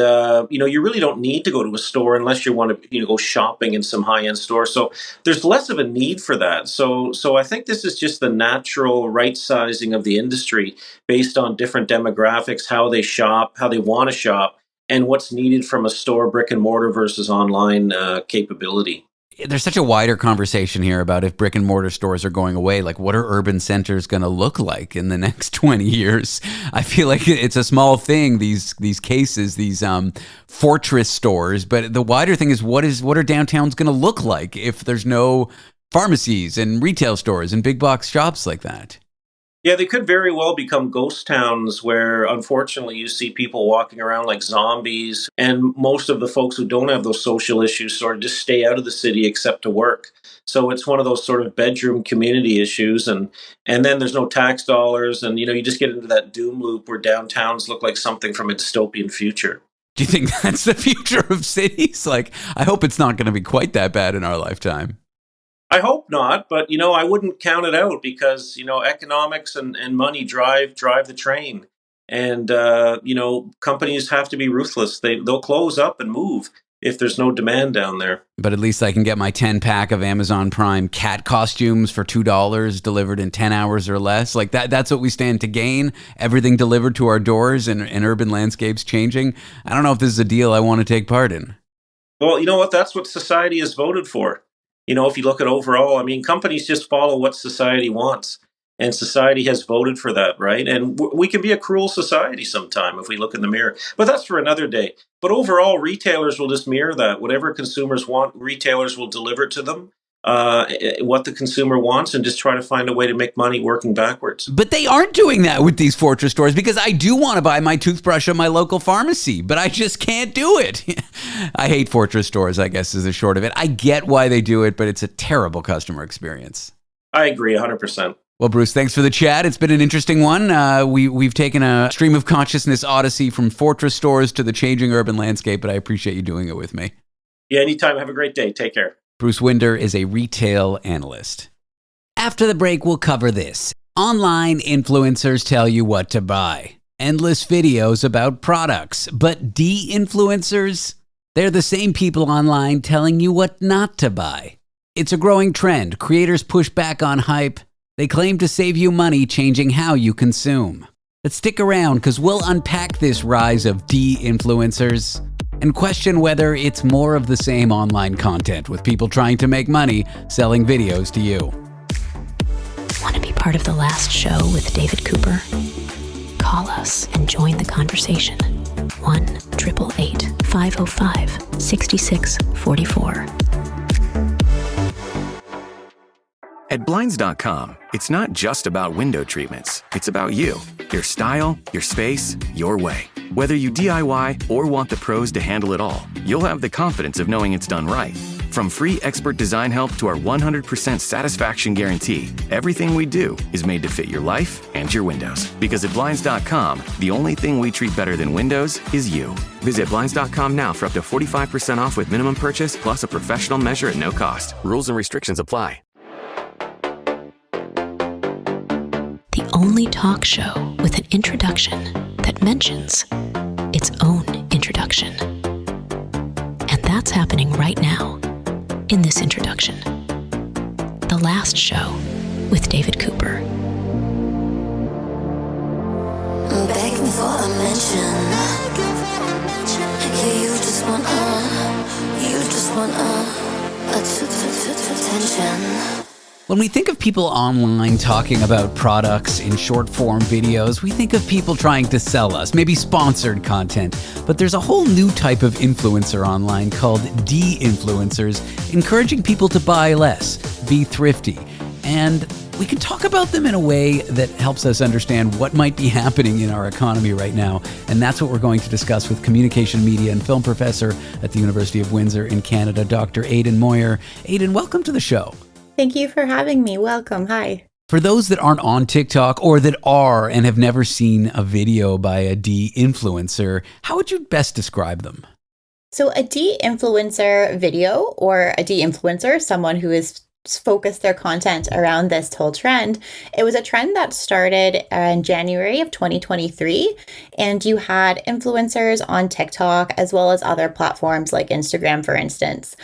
you really don't need to go to a store unless you want to, go shopping in some high-end store. So there's less of a need for that. So I think this is just the natural right sizing of the industry based on different demographics, how they shop, how they want to shop, and what's needed from a store, brick and mortar versus online capability. There's such a wider conversation here about if brick and mortar stores are going away, like what are urban centers going to look like in the next 20 years? I feel like it's a small thing, these cases, these fortress stores, but the wider thing is what are downtowns going to look like if there's no pharmacies and retail stores and big box shops like that? Yeah, they could very well become ghost towns where, unfortunately, you see people walking around like zombies. And most of the folks who don't have those social issues sort of just stay out of the city except to work. So it's one of those sort of bedroom community issues. And then there's no tax dollars. And, you just get into that doom loop where downtowns look like something from a dystopian future. Do you think that's the future of cities? Like, I hope it's not going to be quite that bad in our lifetime. I hope not, but I wouldn't count it out because economics and money drive the train, and companies have to be ruthless. They'll close up and move if there's no demand down there. But at least I can get my 10-pack of Amazon Prime cat costumes for $2 delivered in 10 hours or less. Like that's what we stand to gain. Everything delivered to our doors and urban landscapes changing. I don't know if this is a deal I want to take part in. Well, you know what? That's what society has voted for. If you look at overall, I mean, companies just follow what society wants, and society has voted for that, right? And we can be a cruel society sometime if we look in the mirror, but that's for another day. But overall, retailers will just mirror that. Whatever consumers want, retailers will deliver to them what the consumer wants and just try to find a way to make money working backwards. But they aren't doing that with these fortress stores because I do want to buy my toothbrush at my local pharmacy, but I just can't do it. I hate fortress stores, I guess, is the short of it. I get why they do it, but it's a terrible customer experience. I agree 100%. Well, Bruce, thanks for the chat. It's been an interesting one. We've taken a stream of consciousness odyssey from fortress stores to the changing urban landscape, but I appreciate you doing it with me. Yeah, anytime. Have a great day. Take care. Bruce Winder is a retail analyst. After the break, we'll cover this. Online influencers tell you what to buy. Endless videos about products. But de-influencers? They're the same people online telling you what not to buy. It's a growing trend. Creators push back on hype. They claim to save you money changing how you consume. But stick around because we'll unpack this rise of de-influencers and question whether it's more of the same online content with people trying to make money selling videos to you. Want to be part of the last show with David Cooper? Call us and join the conversation. 1-888-505-6644. At Blinds.com, it's not just about window treatments. It's about you, your style, your space, your way. Whether you DIY or want the pros to handle it all, you'll have the confidence of knowing it's done right. From free expert design help to our 100% satisfaction guarantee, everything we do is made to fit your life and your windows. Because at Blinds.com, the only thing we treat better than windows is you. Visit Blinds.com now for up to 45% off with minimum purchase plus a professional measure at no cost. Rules and restrictions apply. The only talk show with an introduction that mentions its own introduction. And that's happening right now in this introduction. The Last Show with David Cooper. Begging for a mention. Yeah, you just want attention. When we think of people online talking about products in short-form videos, we think of people trying to sell us, maybe sponsored content. But there's a whole new type of influencer online called de-influencers, encouraging people to buy less, be thrifty. And we can talk about them in a way that helps us understand what might be happening in our economy right now. And that's what we're going to discuss with communication, media, and film professor at the University of Windsor in Canada, Dr. Aidan Moir. Aidan, welcome to the show. Thank you for having me. Welcome. Hi. For those that aren't on TikTok or that are and have never seen a video by a de-influencer, how would you best describe them? So a de-influencer video or a de-influencer, someone who is focused their content around this whole trend. It was a trend that started in January of 2023, and you had influencers on TikTok as well as other platforms like Instagram, for instance,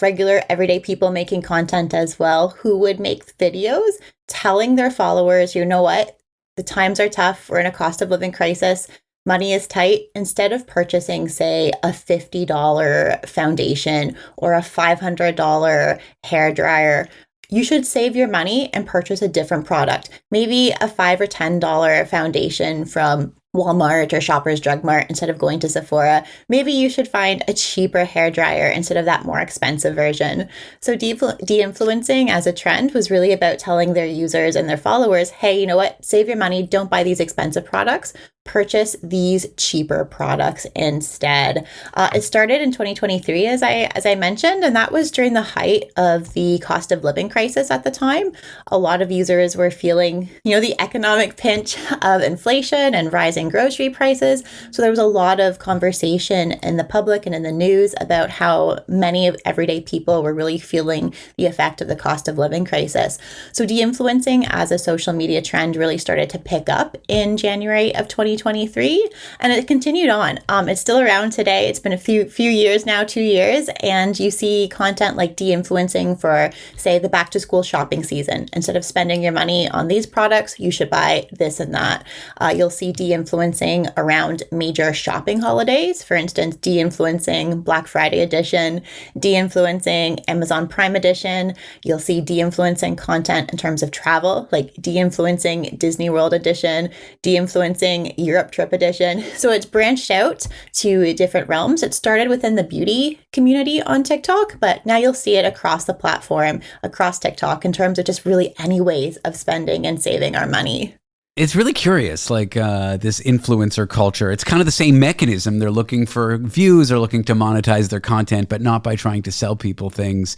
regular everyday people making content as well, who would make videos telling their followers, you know what, the times are tough, we're in a cost of living crisis, money is tight. Instead of purchasing, say, a $50 foundation or a $500 hair dryer, you should save your money and purchase a different product. Maybe a $5 or $10 foundation from Walmart or Shoppers Drug Mart instead of going to Sephora. Maybe you should find a cheaper hair dryer instead of that more expensive version. So de-influencing as a trend was really about telling their users and their followers, hey, you know what? Save your money. Don't buy these expensive products. Purchase these cheaper products instead. It started in 2023, as I mentioned, and that was during the height of the cost of living crisis at the time. A lot of users were feeling, the economic pinch of inflation and rising grocery prices. So there was a lot of conversation in the public and in the news about how many of everyday people were really feeling the effect of the cost of living crisis. So de-influencing as a social media trend really started to pick up in January of 2023, and it continued on. It's still around today. It's been a few years now, 2 years, and you see content like de-influencing for, say, the back to school shopping season. Instead of spending your money on these products, you should buy this and that. You'll see de-influencing around major shopping holidays. For instance, de-influencing Black Friday edition, de-influencing Amazon Prime edition. You'll see de-influencing content in terms of travel, like de-influencing Disney World edition, de-influencing Europe trip edition. So it's branched out to different realms. It started within the beauty community on TikTok, but now you'll see it across the platform, across TikTok, in terms of just really any ways of spending and saving our money. It's really curious, like this influencer culture. It's kind of the same mechanism. They're looking for views, they're looking to monetize their content, but not by trying to sell people things.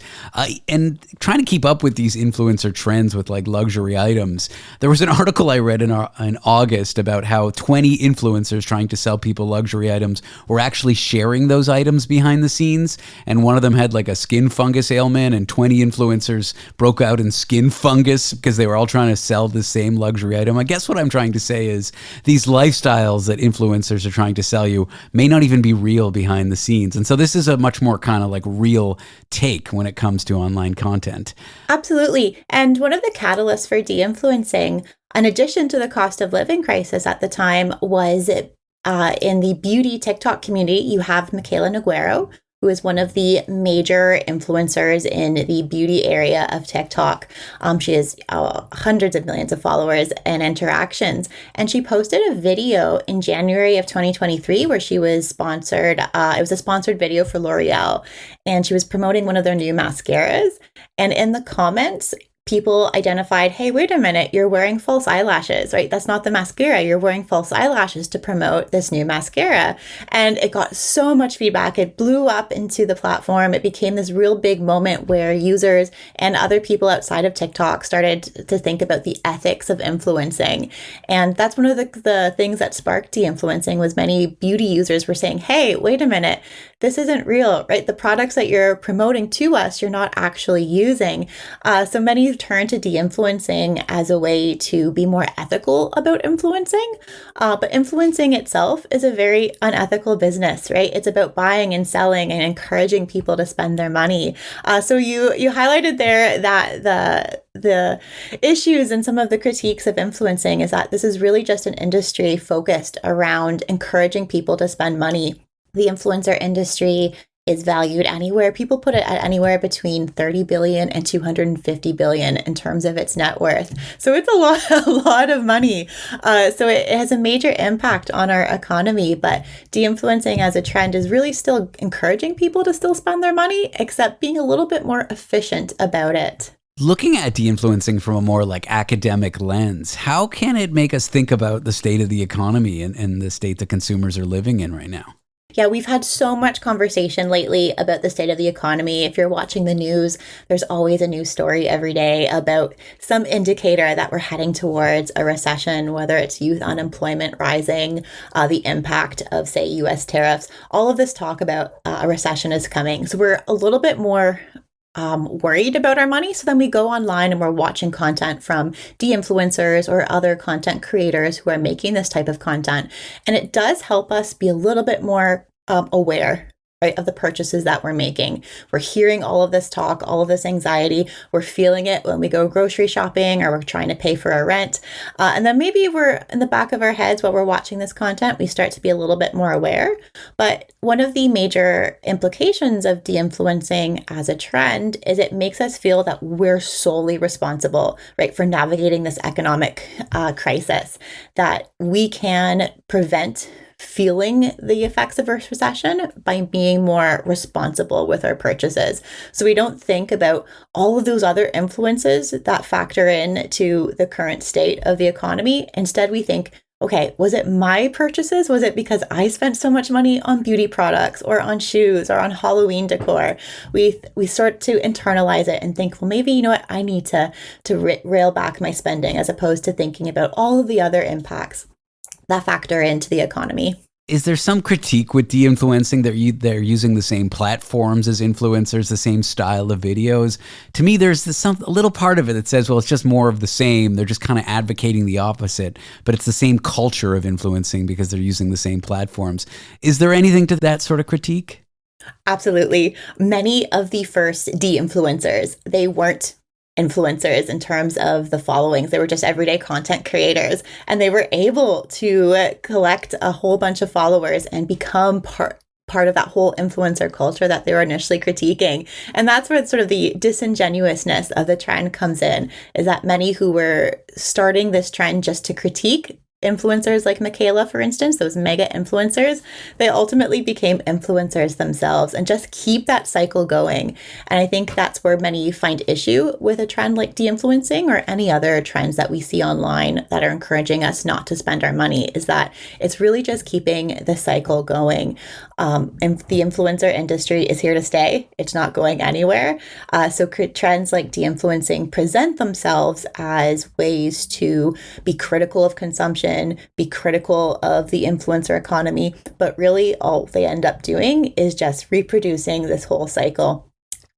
And trying to keep up with these influencer trends with like luxury items. There was an article I read in August about how 20 influencers trying to sell people luxury items were actually sharing those items behind the scenes. And one of them had like a skin fungus ailment, and 20 influencers broke out in skin fungus because they were all trying to sell the same luxury item. I guess what I'm trying to say is these lifestyles that influencers are trying to sell you may not even be real behind the scenes. And so this is a much more kind of like real take when it comes to online content. Absolutely. And one of the catalysts for de-influencing, in addition to the cost of living crisis at the time, was in the beauty TikTok community. You have Michaela Nogueiro, who is one of the major influencers in the beauty area of TikTok. She has hundreds of millions of followers and interactions. And she posted a video in January of 2023 where she was sponsored. It was a sponsored video for L'Oreal, and she was promoting one of their new mascaras. And in the comments, people identified, hey, wait a minute, you're wearing false eyelashes, right? That's not the mascara. You're wearing false eyelashes to promote this new mascara. And it got so much feedback. It blew up into the platform. It became this real big moment where users and other people outside of TikTok started to think about the ethics of influencing. And that's one of the things that sparked de-influencing was many beauty users were saying, hey, wait a minute, this isn't real, right? The products that you're promoting to us, you're not actually using. So many turn to de-influencing as a way to be more ethical about influencing. But influencing itself is a very unethical business, right? It's about buying and selling and encouraging people to spend their money. So you highlighted there that the issues and some of the critiques of influencing is that this is really just an industry focused around encouraging people to spend money. The influencer industry is valued anywhere. People put it at anywhere between 30 billion and 250 billion in terms of its net worth. So it's a lot of money. So it has a major impact on our economy, but de-influencing as a trend is really still encouraging people to still spend their money, except being a little bit more efficient about it. Looking at de-influencing from a more like academic lens, how can it make us think about the state of the economy and the state that consumers are living in right now? Yeah, we've had so much conversation lately about the state of the economy. If you're watching the news, there's always a news story every day about some indicator that we're heading towards a recession, whether it's youth unemployment rising, the impact of, say, US tariffs. All of this talk about a recession is coming. So we're a little bit more worried about our money. So then we go online and we're watching content from de-influencers or other content creators who are making this type of content. And it does help us be a little bit more aware, right, of the purchases that we're making. We're hearing all of this talk, all of this anxiety. We're feeling it when we go grocery shopping or we're trying to pay for our rent. And then maybe we're in the back of our heads while we're watching this content, we start to be a little bit more aware. But one of the major implications of de-influencing as a trend is it makes us feel that we're solely responsible, right, for navigating this economic crisis, that we can prevent feeling the effects of a recession by being more responsible with our purchases. So we don't think about all of those other influences that factor in to the current state of the economy. Instead, we think, okay, was it my purchases? Was it because I spent so much money on beauty products or on shoes or on Halloween decor? We start to internalize it and think, well, maybe, you know what, I need to rail back my spending, as opposed to thinking about all of the other impacts that factor into the economy. Is there some critique with de-influencing that they're using the same platforms as influencers, the same style of videos? To me, there's a little part of it that says, well, it's just more of the same. They're just kind of advocating the opposite, but it's the same culture of influencing because they're using the same platforms. Is there anything to that sort of critique? Absolutely. Many of the first de-influencers, they weren't influencers in terms of the followings. They were just everyday content creators, and they were able to collect a whole bunch of followers and become part of that whole influencer culture that they were initially critiquing. And that's where sort of the disingenuousness of the trend comes in, is that many who were starting this trend just to critique influencers like Michaela, for instance, those mega influencers, they ultimately became influencers themselves and just keep that cycle going. And I think that's where many find issue with a trend like de-influencing or any other trends that we see online that are encouraging us not to spend our money, is that it's really just keeping the cycle going. And the influencer industry is here to stay. It's not going anywhere. So trends like de-influencing present themselves as ways to be critical of consumption, be critical of the influencer economy, but really all they end up doing is just reproducing this whole cycle,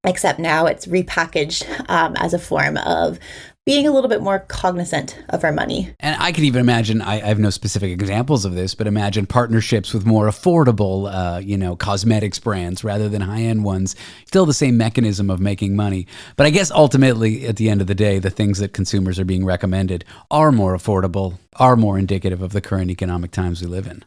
except now it's repackaged as a form of being a little bit more cognizant of our money. And I could even imagine, I have no specific examples of this, but imagine partnerships with more affordable, cosmetics brands rather than high-end ones. Still the same mechanism of making money. But I guess ultimately, at the end of the day, the things that consumers are being recommended are more affordable, are more indicative of the current economic times we live in.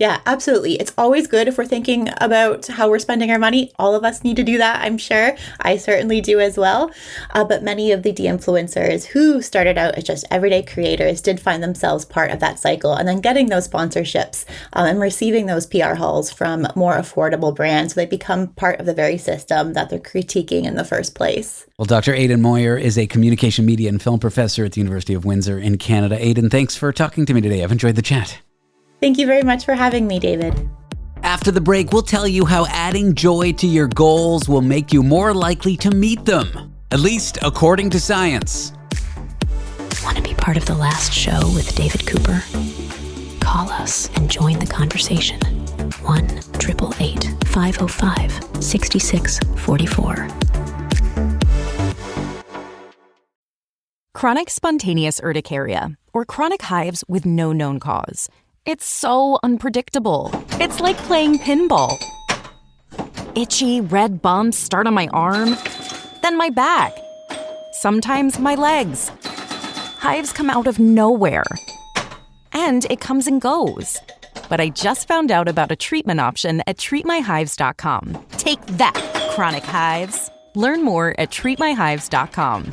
Yeah, absolutely. It's always good if we're thinking about how we're spending our money. All of us need to do that, I'm sure. I certainly do as well. But many of the de-influencers who started out as just everyday creators did find themselves part of that cycle, and then getting those sponsorships and receiving those PR hauls from more affordable brands. So they become part of the very system that they're critiquing in the first place. Well, Dr. Aidan Moir is a communication, media, and film professor at the University of Windsor in Canada. Aidan, thanks for talking to me today. I've enjoyed the chat. Thank you very much for having me, David. After the break, we'll tell you how adding joy to your goals will make you more likely to meet them, at least according to science. Want to be part of the last show with David Cooper? Call us and join the conversation. 1-888-505-6644. Chronic spontaneous urticaria, or chronic hives with no known cause. It's so unpredictable. It's like playing pinball. Itchy, red bumps start on my arm, then my back. Sometimes my legs. Hives come out of nowhere. And it comes and goes. But I just found out about a treatment option at treatmyhives.com. Take that, chronic hives. Learn more at treatmyhives.com.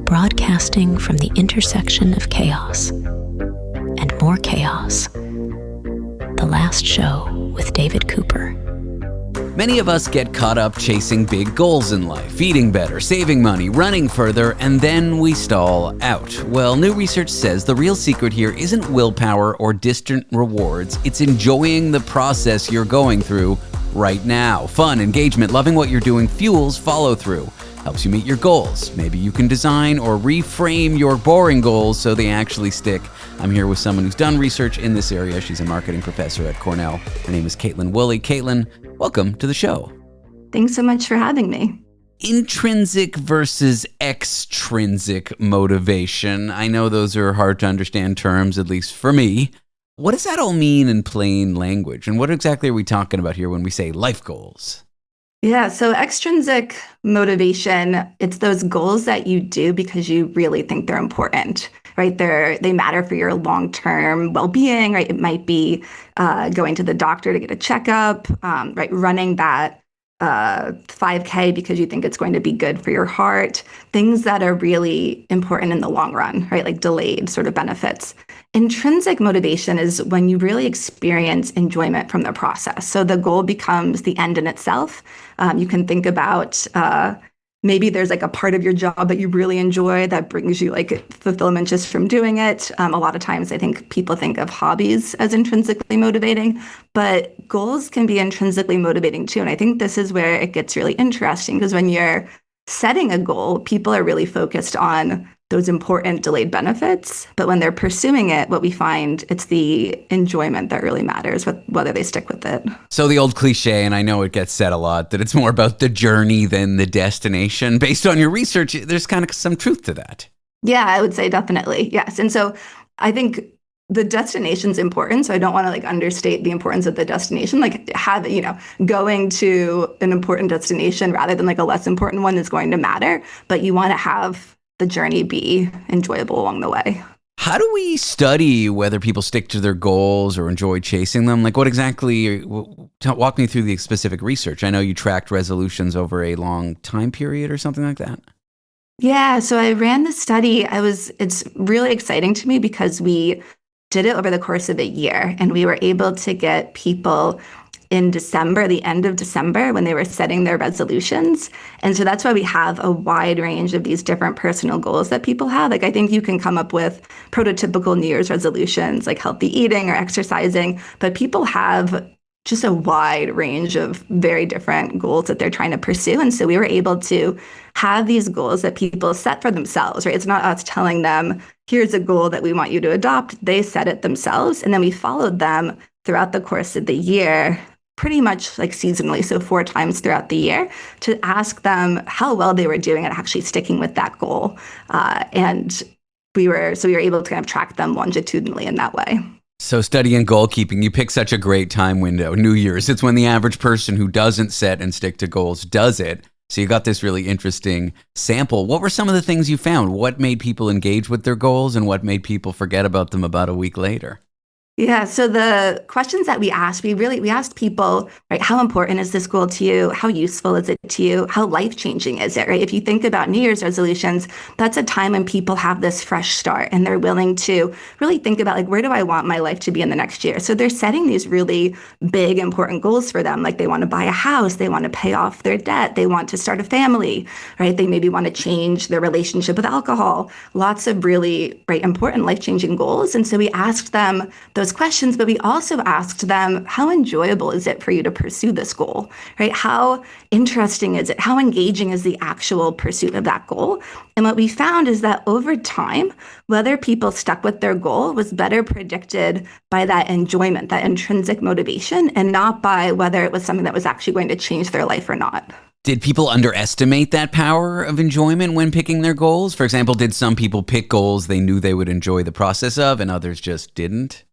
Broadcasting from the intersection of chaos and more chaos. The last show with David Cooper. Many of us get caught up chasing big goals in life, eating better, saving money, running further, and then we stall out. Well, new research says the real secret here isn't willpower or distant rewards. It's enjoying the process you're going through right now. Fun, engagement, loving what you're doing fuels follow through. Helps you meet your goals. Maybe you can design or reframe your boring goals so they actually stick. I'm here with someone who's done research in this area. She's a marketing professor at Cornell. Her name is Kaitlin Woolley. Kaitlin, welcome to the show. Thanks so much for having me. Intrinsic versus extrinsic motivation. I know those are hard to understand terms, at least for me. What does that all mean in plain language? And what exactly are we talking about here when we say life goals? Yeah, so extrinsic motivation, it's those goals that you do because you really think they're important, right? They matter for your long-term well-being, right? It might be going to the doctor to get a checkup, right? Running that 5K because you think it's going to be good for your heart, things that are really important in the long run, right? Like delayed sort of benefits. Intrinsic motivation is when you really experience enjoyment from the process. So the goal becomes the end in itself. You can think about maybe there's like a part of your job that you really enjoy that brings you like fulfillment just from doing it. A lot of times I think people think of hobbies as intrinsically motivating, but goals can be intrinsically motivating too. And I think this is where it gets really interesting because when you're setting a goal, people are really focused on those important delayed benefits. But when they're pursuing it, what we find, it's the enjoyment that really matters, whether they stick with it. So the old cliche, and I know it gets said a lot, that it's more about the journey than the destination. Based on your research, there's kind of some truth to that. Yeah, I would say definitely. Yes. And so I think the destination's important. So I don't want to like understate the importance of the destination, like going to an important destination rather than like a less important one is going to matter. But you want to have the journey be enjoyable along the way. How do we study whether people stick to their goals or enjoy chasing them? Like what exactly, walk me through the specific research. I know you tracked resolutions over a long time period or something like that. Yeah, so I ran the study. It's really exciting to me because we did it over the course of a year and we were able to get people in December, the end of December, when they were setting their resolutions. And so that's why we have a wide range of these different personal goals that people have. Like I think you can come up with prototypical New Year's resolutions like healthy eating or exercising, but people have just a wide range of very different goals that they're trying to pursue. And so we were able to have these goals that people set for themselves, right? It's not us telling them, here's a goal that we want you to adopt. They set it themselves. And then we followed them throughout the course of the year, pretty much like seasonally, so 4 times throughout the year, to ask them how well they were doing at actually sticking with that goal. And we were able to kind of track them longitudinally in that way. So studying goal keeping, you pick such a great time window, New Year's. It's when the average person who doesn't set and stick to goals does it. So you got this really interesting sample. What were some of the things you found? What made people engage with their goals and what made people forget about them about a week later? Yeah, so the questions that we asked, we asked people, right, how important is this goal to you? How useful is it to you? How life-changing is it, right? If you think about New Year's resolutions, that's a time when people have this fresh start and they're willing to really think about, like, where do I want my life to be in the next year? So they're setting these really big, important goals for them. Like they want to buy a house, they want to pay off their debt, they want to start a family, right? They maybe want to change their relationship with alcohol. Lots of really, right, important life-changing goals. And so we asked them those questions, but we also asked them, how enjoyable is it for you to pursue this goal, right? How interesting is it? How engaging is the actual pursuit of that goal? And what we found is that over time, whether people stuck with their goal was better predicted by that enjoyment, that intrinsic motivation, and not by whether it was something that was actually going to change their life or not. Did people underestimate that power of enjoyment when picking their goals? For example, did some people pick goals they knew they would enjoy the process of and others just didn't?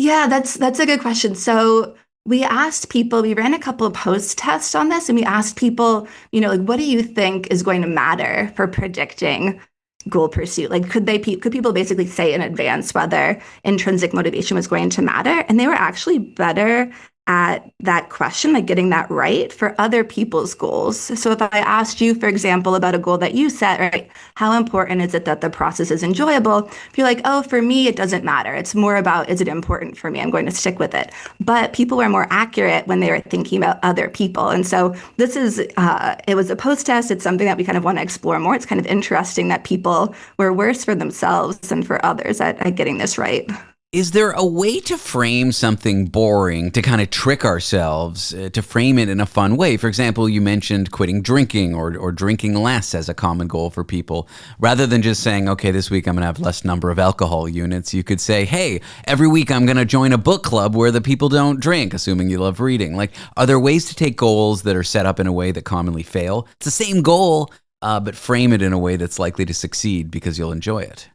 Yeah, that's a good question. So we asked people, we ran a couple of post tests on this, and we asked people, like, what do you think is going to matter for predicting goal pursuit? Like, could people basically say in advance whether intrinsic motivation was going to matter? And they were actually better at that question, like getting that right for other people's goals. So if I asked you, for example, about a goal that you set, right, how important is it that the process is enjoyable? If you're like, oh, for me, it doesn't matter. It's more about, is it important for me? I'm going to stick with it. But people were more accurate when they were thinking about other people. And so this is, it was a post test. It's something that we kind of want to explore more. It's kind of interesting that people were worse for themselves than for others at getting this right. Is there a way to frame something boring, to kind of trick ourselves, to frame it in a fun way? For example, you mentioned quitting drinking or drinking less as a common goal for people. Rather than just saying, okay, this week I'm going to have less number of alcohol units, you could say, hey, every week I'm going to join a book club where the people don't drink, assuming you love reading. Like, are there ways to take goals that are set up in a way that commonly fail? It's the same goal, but frame it in a way that's likely to succeed because you'll enjoy it.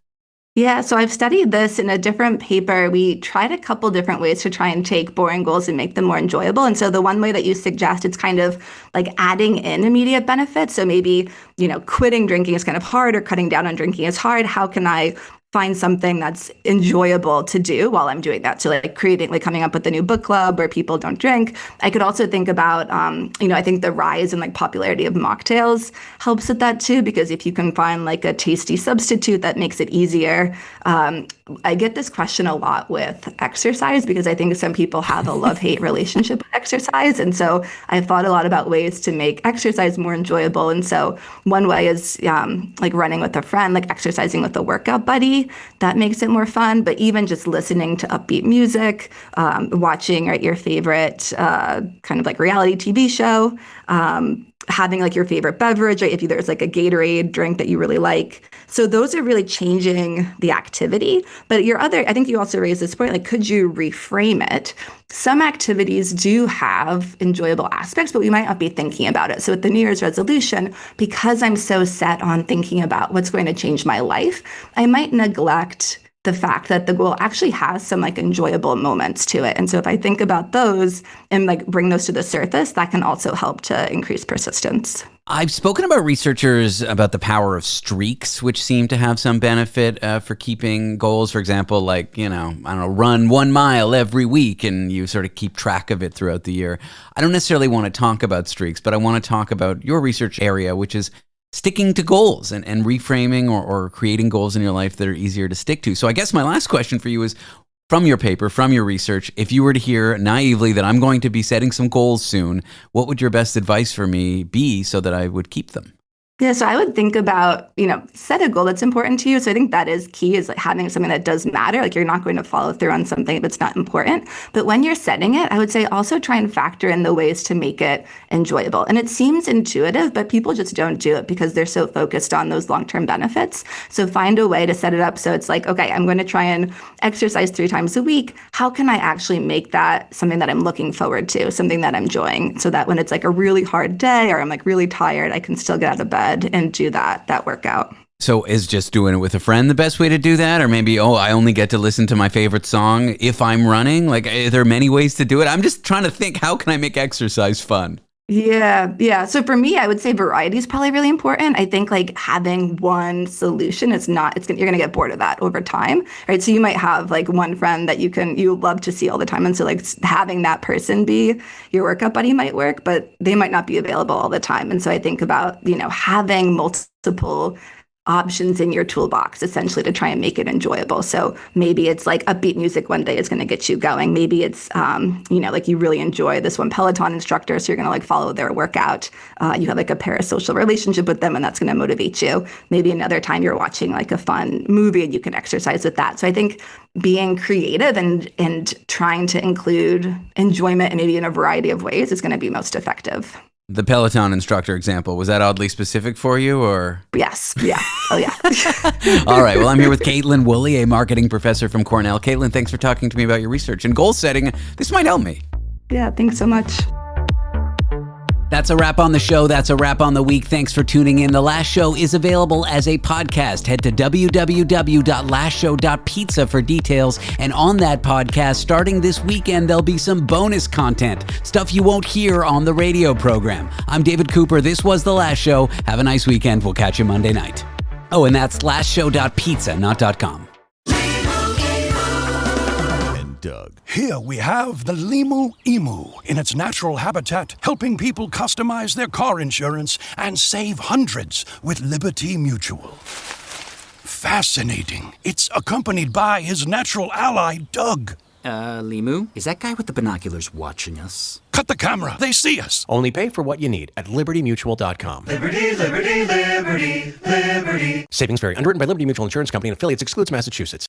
Yeah, so I've studied this in a different paper. We tried a couple different ways to try and take boring goals and make them more enjoyable. And so the one way that you suggest, it's kind of like adding in immediate benefits. So maybe, quitting drinking is kind of hard, or cutting down on drinking is hard. How can I find something that's enjoyable to do while I'm doing that? So like coming up with a new book club where people don't drink. I could also think about, I think the rise in popularity of mocktails helps with that too, because if you can find like a tasty substitute that makes it easier. I get this question a lot with exercise because I think some people have a love-hate relationship with exercise. And so I've thought a lot about ways to make exercise more enjoyable. And so one way is like running with a friend, like exercising with a workout buddy. That makes it more fun. But even just listening to upbeat music, watching your favorite kind of like reality TV show, having like your favorite beverage, right? If there's like a Gatorade drink that you really like. So those are really changing the activity. But I think you also raised this point, like, could you reframe it? Some activities do have enjoyable aspects, but we might not be thinking about it. So with the New Year's resolution, because I'm so set on thinking about what's going to change my life, I might neglect the fact that the goal actually has some like enjoyable moments to it. And so if I think about those and like bring those to the surface, that can also help to increase persistence. I've spoken about researchers about the power of streaks, which seem to have some benefit for keeping goals. For example, like, run 1 mile every week and you sort of keep track of it throughout the year. I don't necessarily want to talk about streaks, but I want to talk about your research area, which is sticking to goals and reframing or creating goals in your life that are easier to stick to. So I guess my last question for you is, from your paper, from your research, if you were to hear naively that I'm going to be setting some goals soon, what would your best advice for me be so that I would keep them? Yeah, so I would think about, set a goal that's important to you. So I think that is key, is like having something that does matter. Like you're not going to follow through on something if it's not important. But when you're setting it, I would say also try and factor in the ways to make it enjoyable. And it seems intuitive, but people just don't do it because they're so focused on those long-term benefits. So find a way to set it up so it's like, okay, I'm going to try and exercise 3 times a week. How can I actually make that something that I'm looking forward to, something that I'm enjoying, so that when it's like a really hard day or I'm like really tired, I can still get out of bed and do that workout. So is just doing it with a friend the best way to do that? Or maybe, I only get to listen to my favorite song if I'm running? Like, are there many ways to do it? I'm just trying to think, how can I make exercise fun? Yeah. So for me, I would say variety is probably really important. I think like having one solution is not, you're going to get bored of that over time, right? So you might have like one friend that you love to see all the time. And so like having that person be your workout buddy might work, but they might not be available all the time. And so I think about, having multiple options in your toolbox essentially to try and make it enjoyable. So maybe it's like upbeat music one day is going to get you going. Maybe it's like you really enjoy this one Peloton instructor, so you're going to like follow their workout. You have like a parasocial relationship with them and that's going to motivate you. Maybe another time you're watching like a fun movie and you can exercise with that. So I think being creative and trying to include enjoyment and maybe in a variety of ways is going to be most effective. The Peloton instructor example, was that oddly specific for you, or? Yes. Yeah. Oh, yeah. All right. Well, I'm here with Kaitlin Woolley, a marketing professor from Cornell. Kaitlin, thanks for talking to me about your research and goal setting. This might help me. Yeah, thanks so much. That's a wrap on the show. That's a wrap on the week. Thanks for tuning in. The Last Show is available as a podcast. Head to www.lastshow.pizza for details. And on that podcast, starting this weekend, there'll be some bonus content, stuff you won't hear on the radio program. I'm David Cooper. This was The Last Show. Have a nice weekend. We'll catch you Monday night. Oh, and that's lastshow.pizza, not .com. Doug. Here we have the Limu Emu in its natural habitat, helping people customize their car insurance and save hundreds with Liberty Mutual. Fascinating. It's accompanied by his natural ally, Doug. Limu? Is that guy with the binoculars watching us? Cut the camera. They see us. Only pay for what you need at libertymutual.com. Liberty, liberty, liberty, liberty. Savings vary. Underwritten by Liberty Mutual Insurance Company and affiliates. Excludes Massachusetts.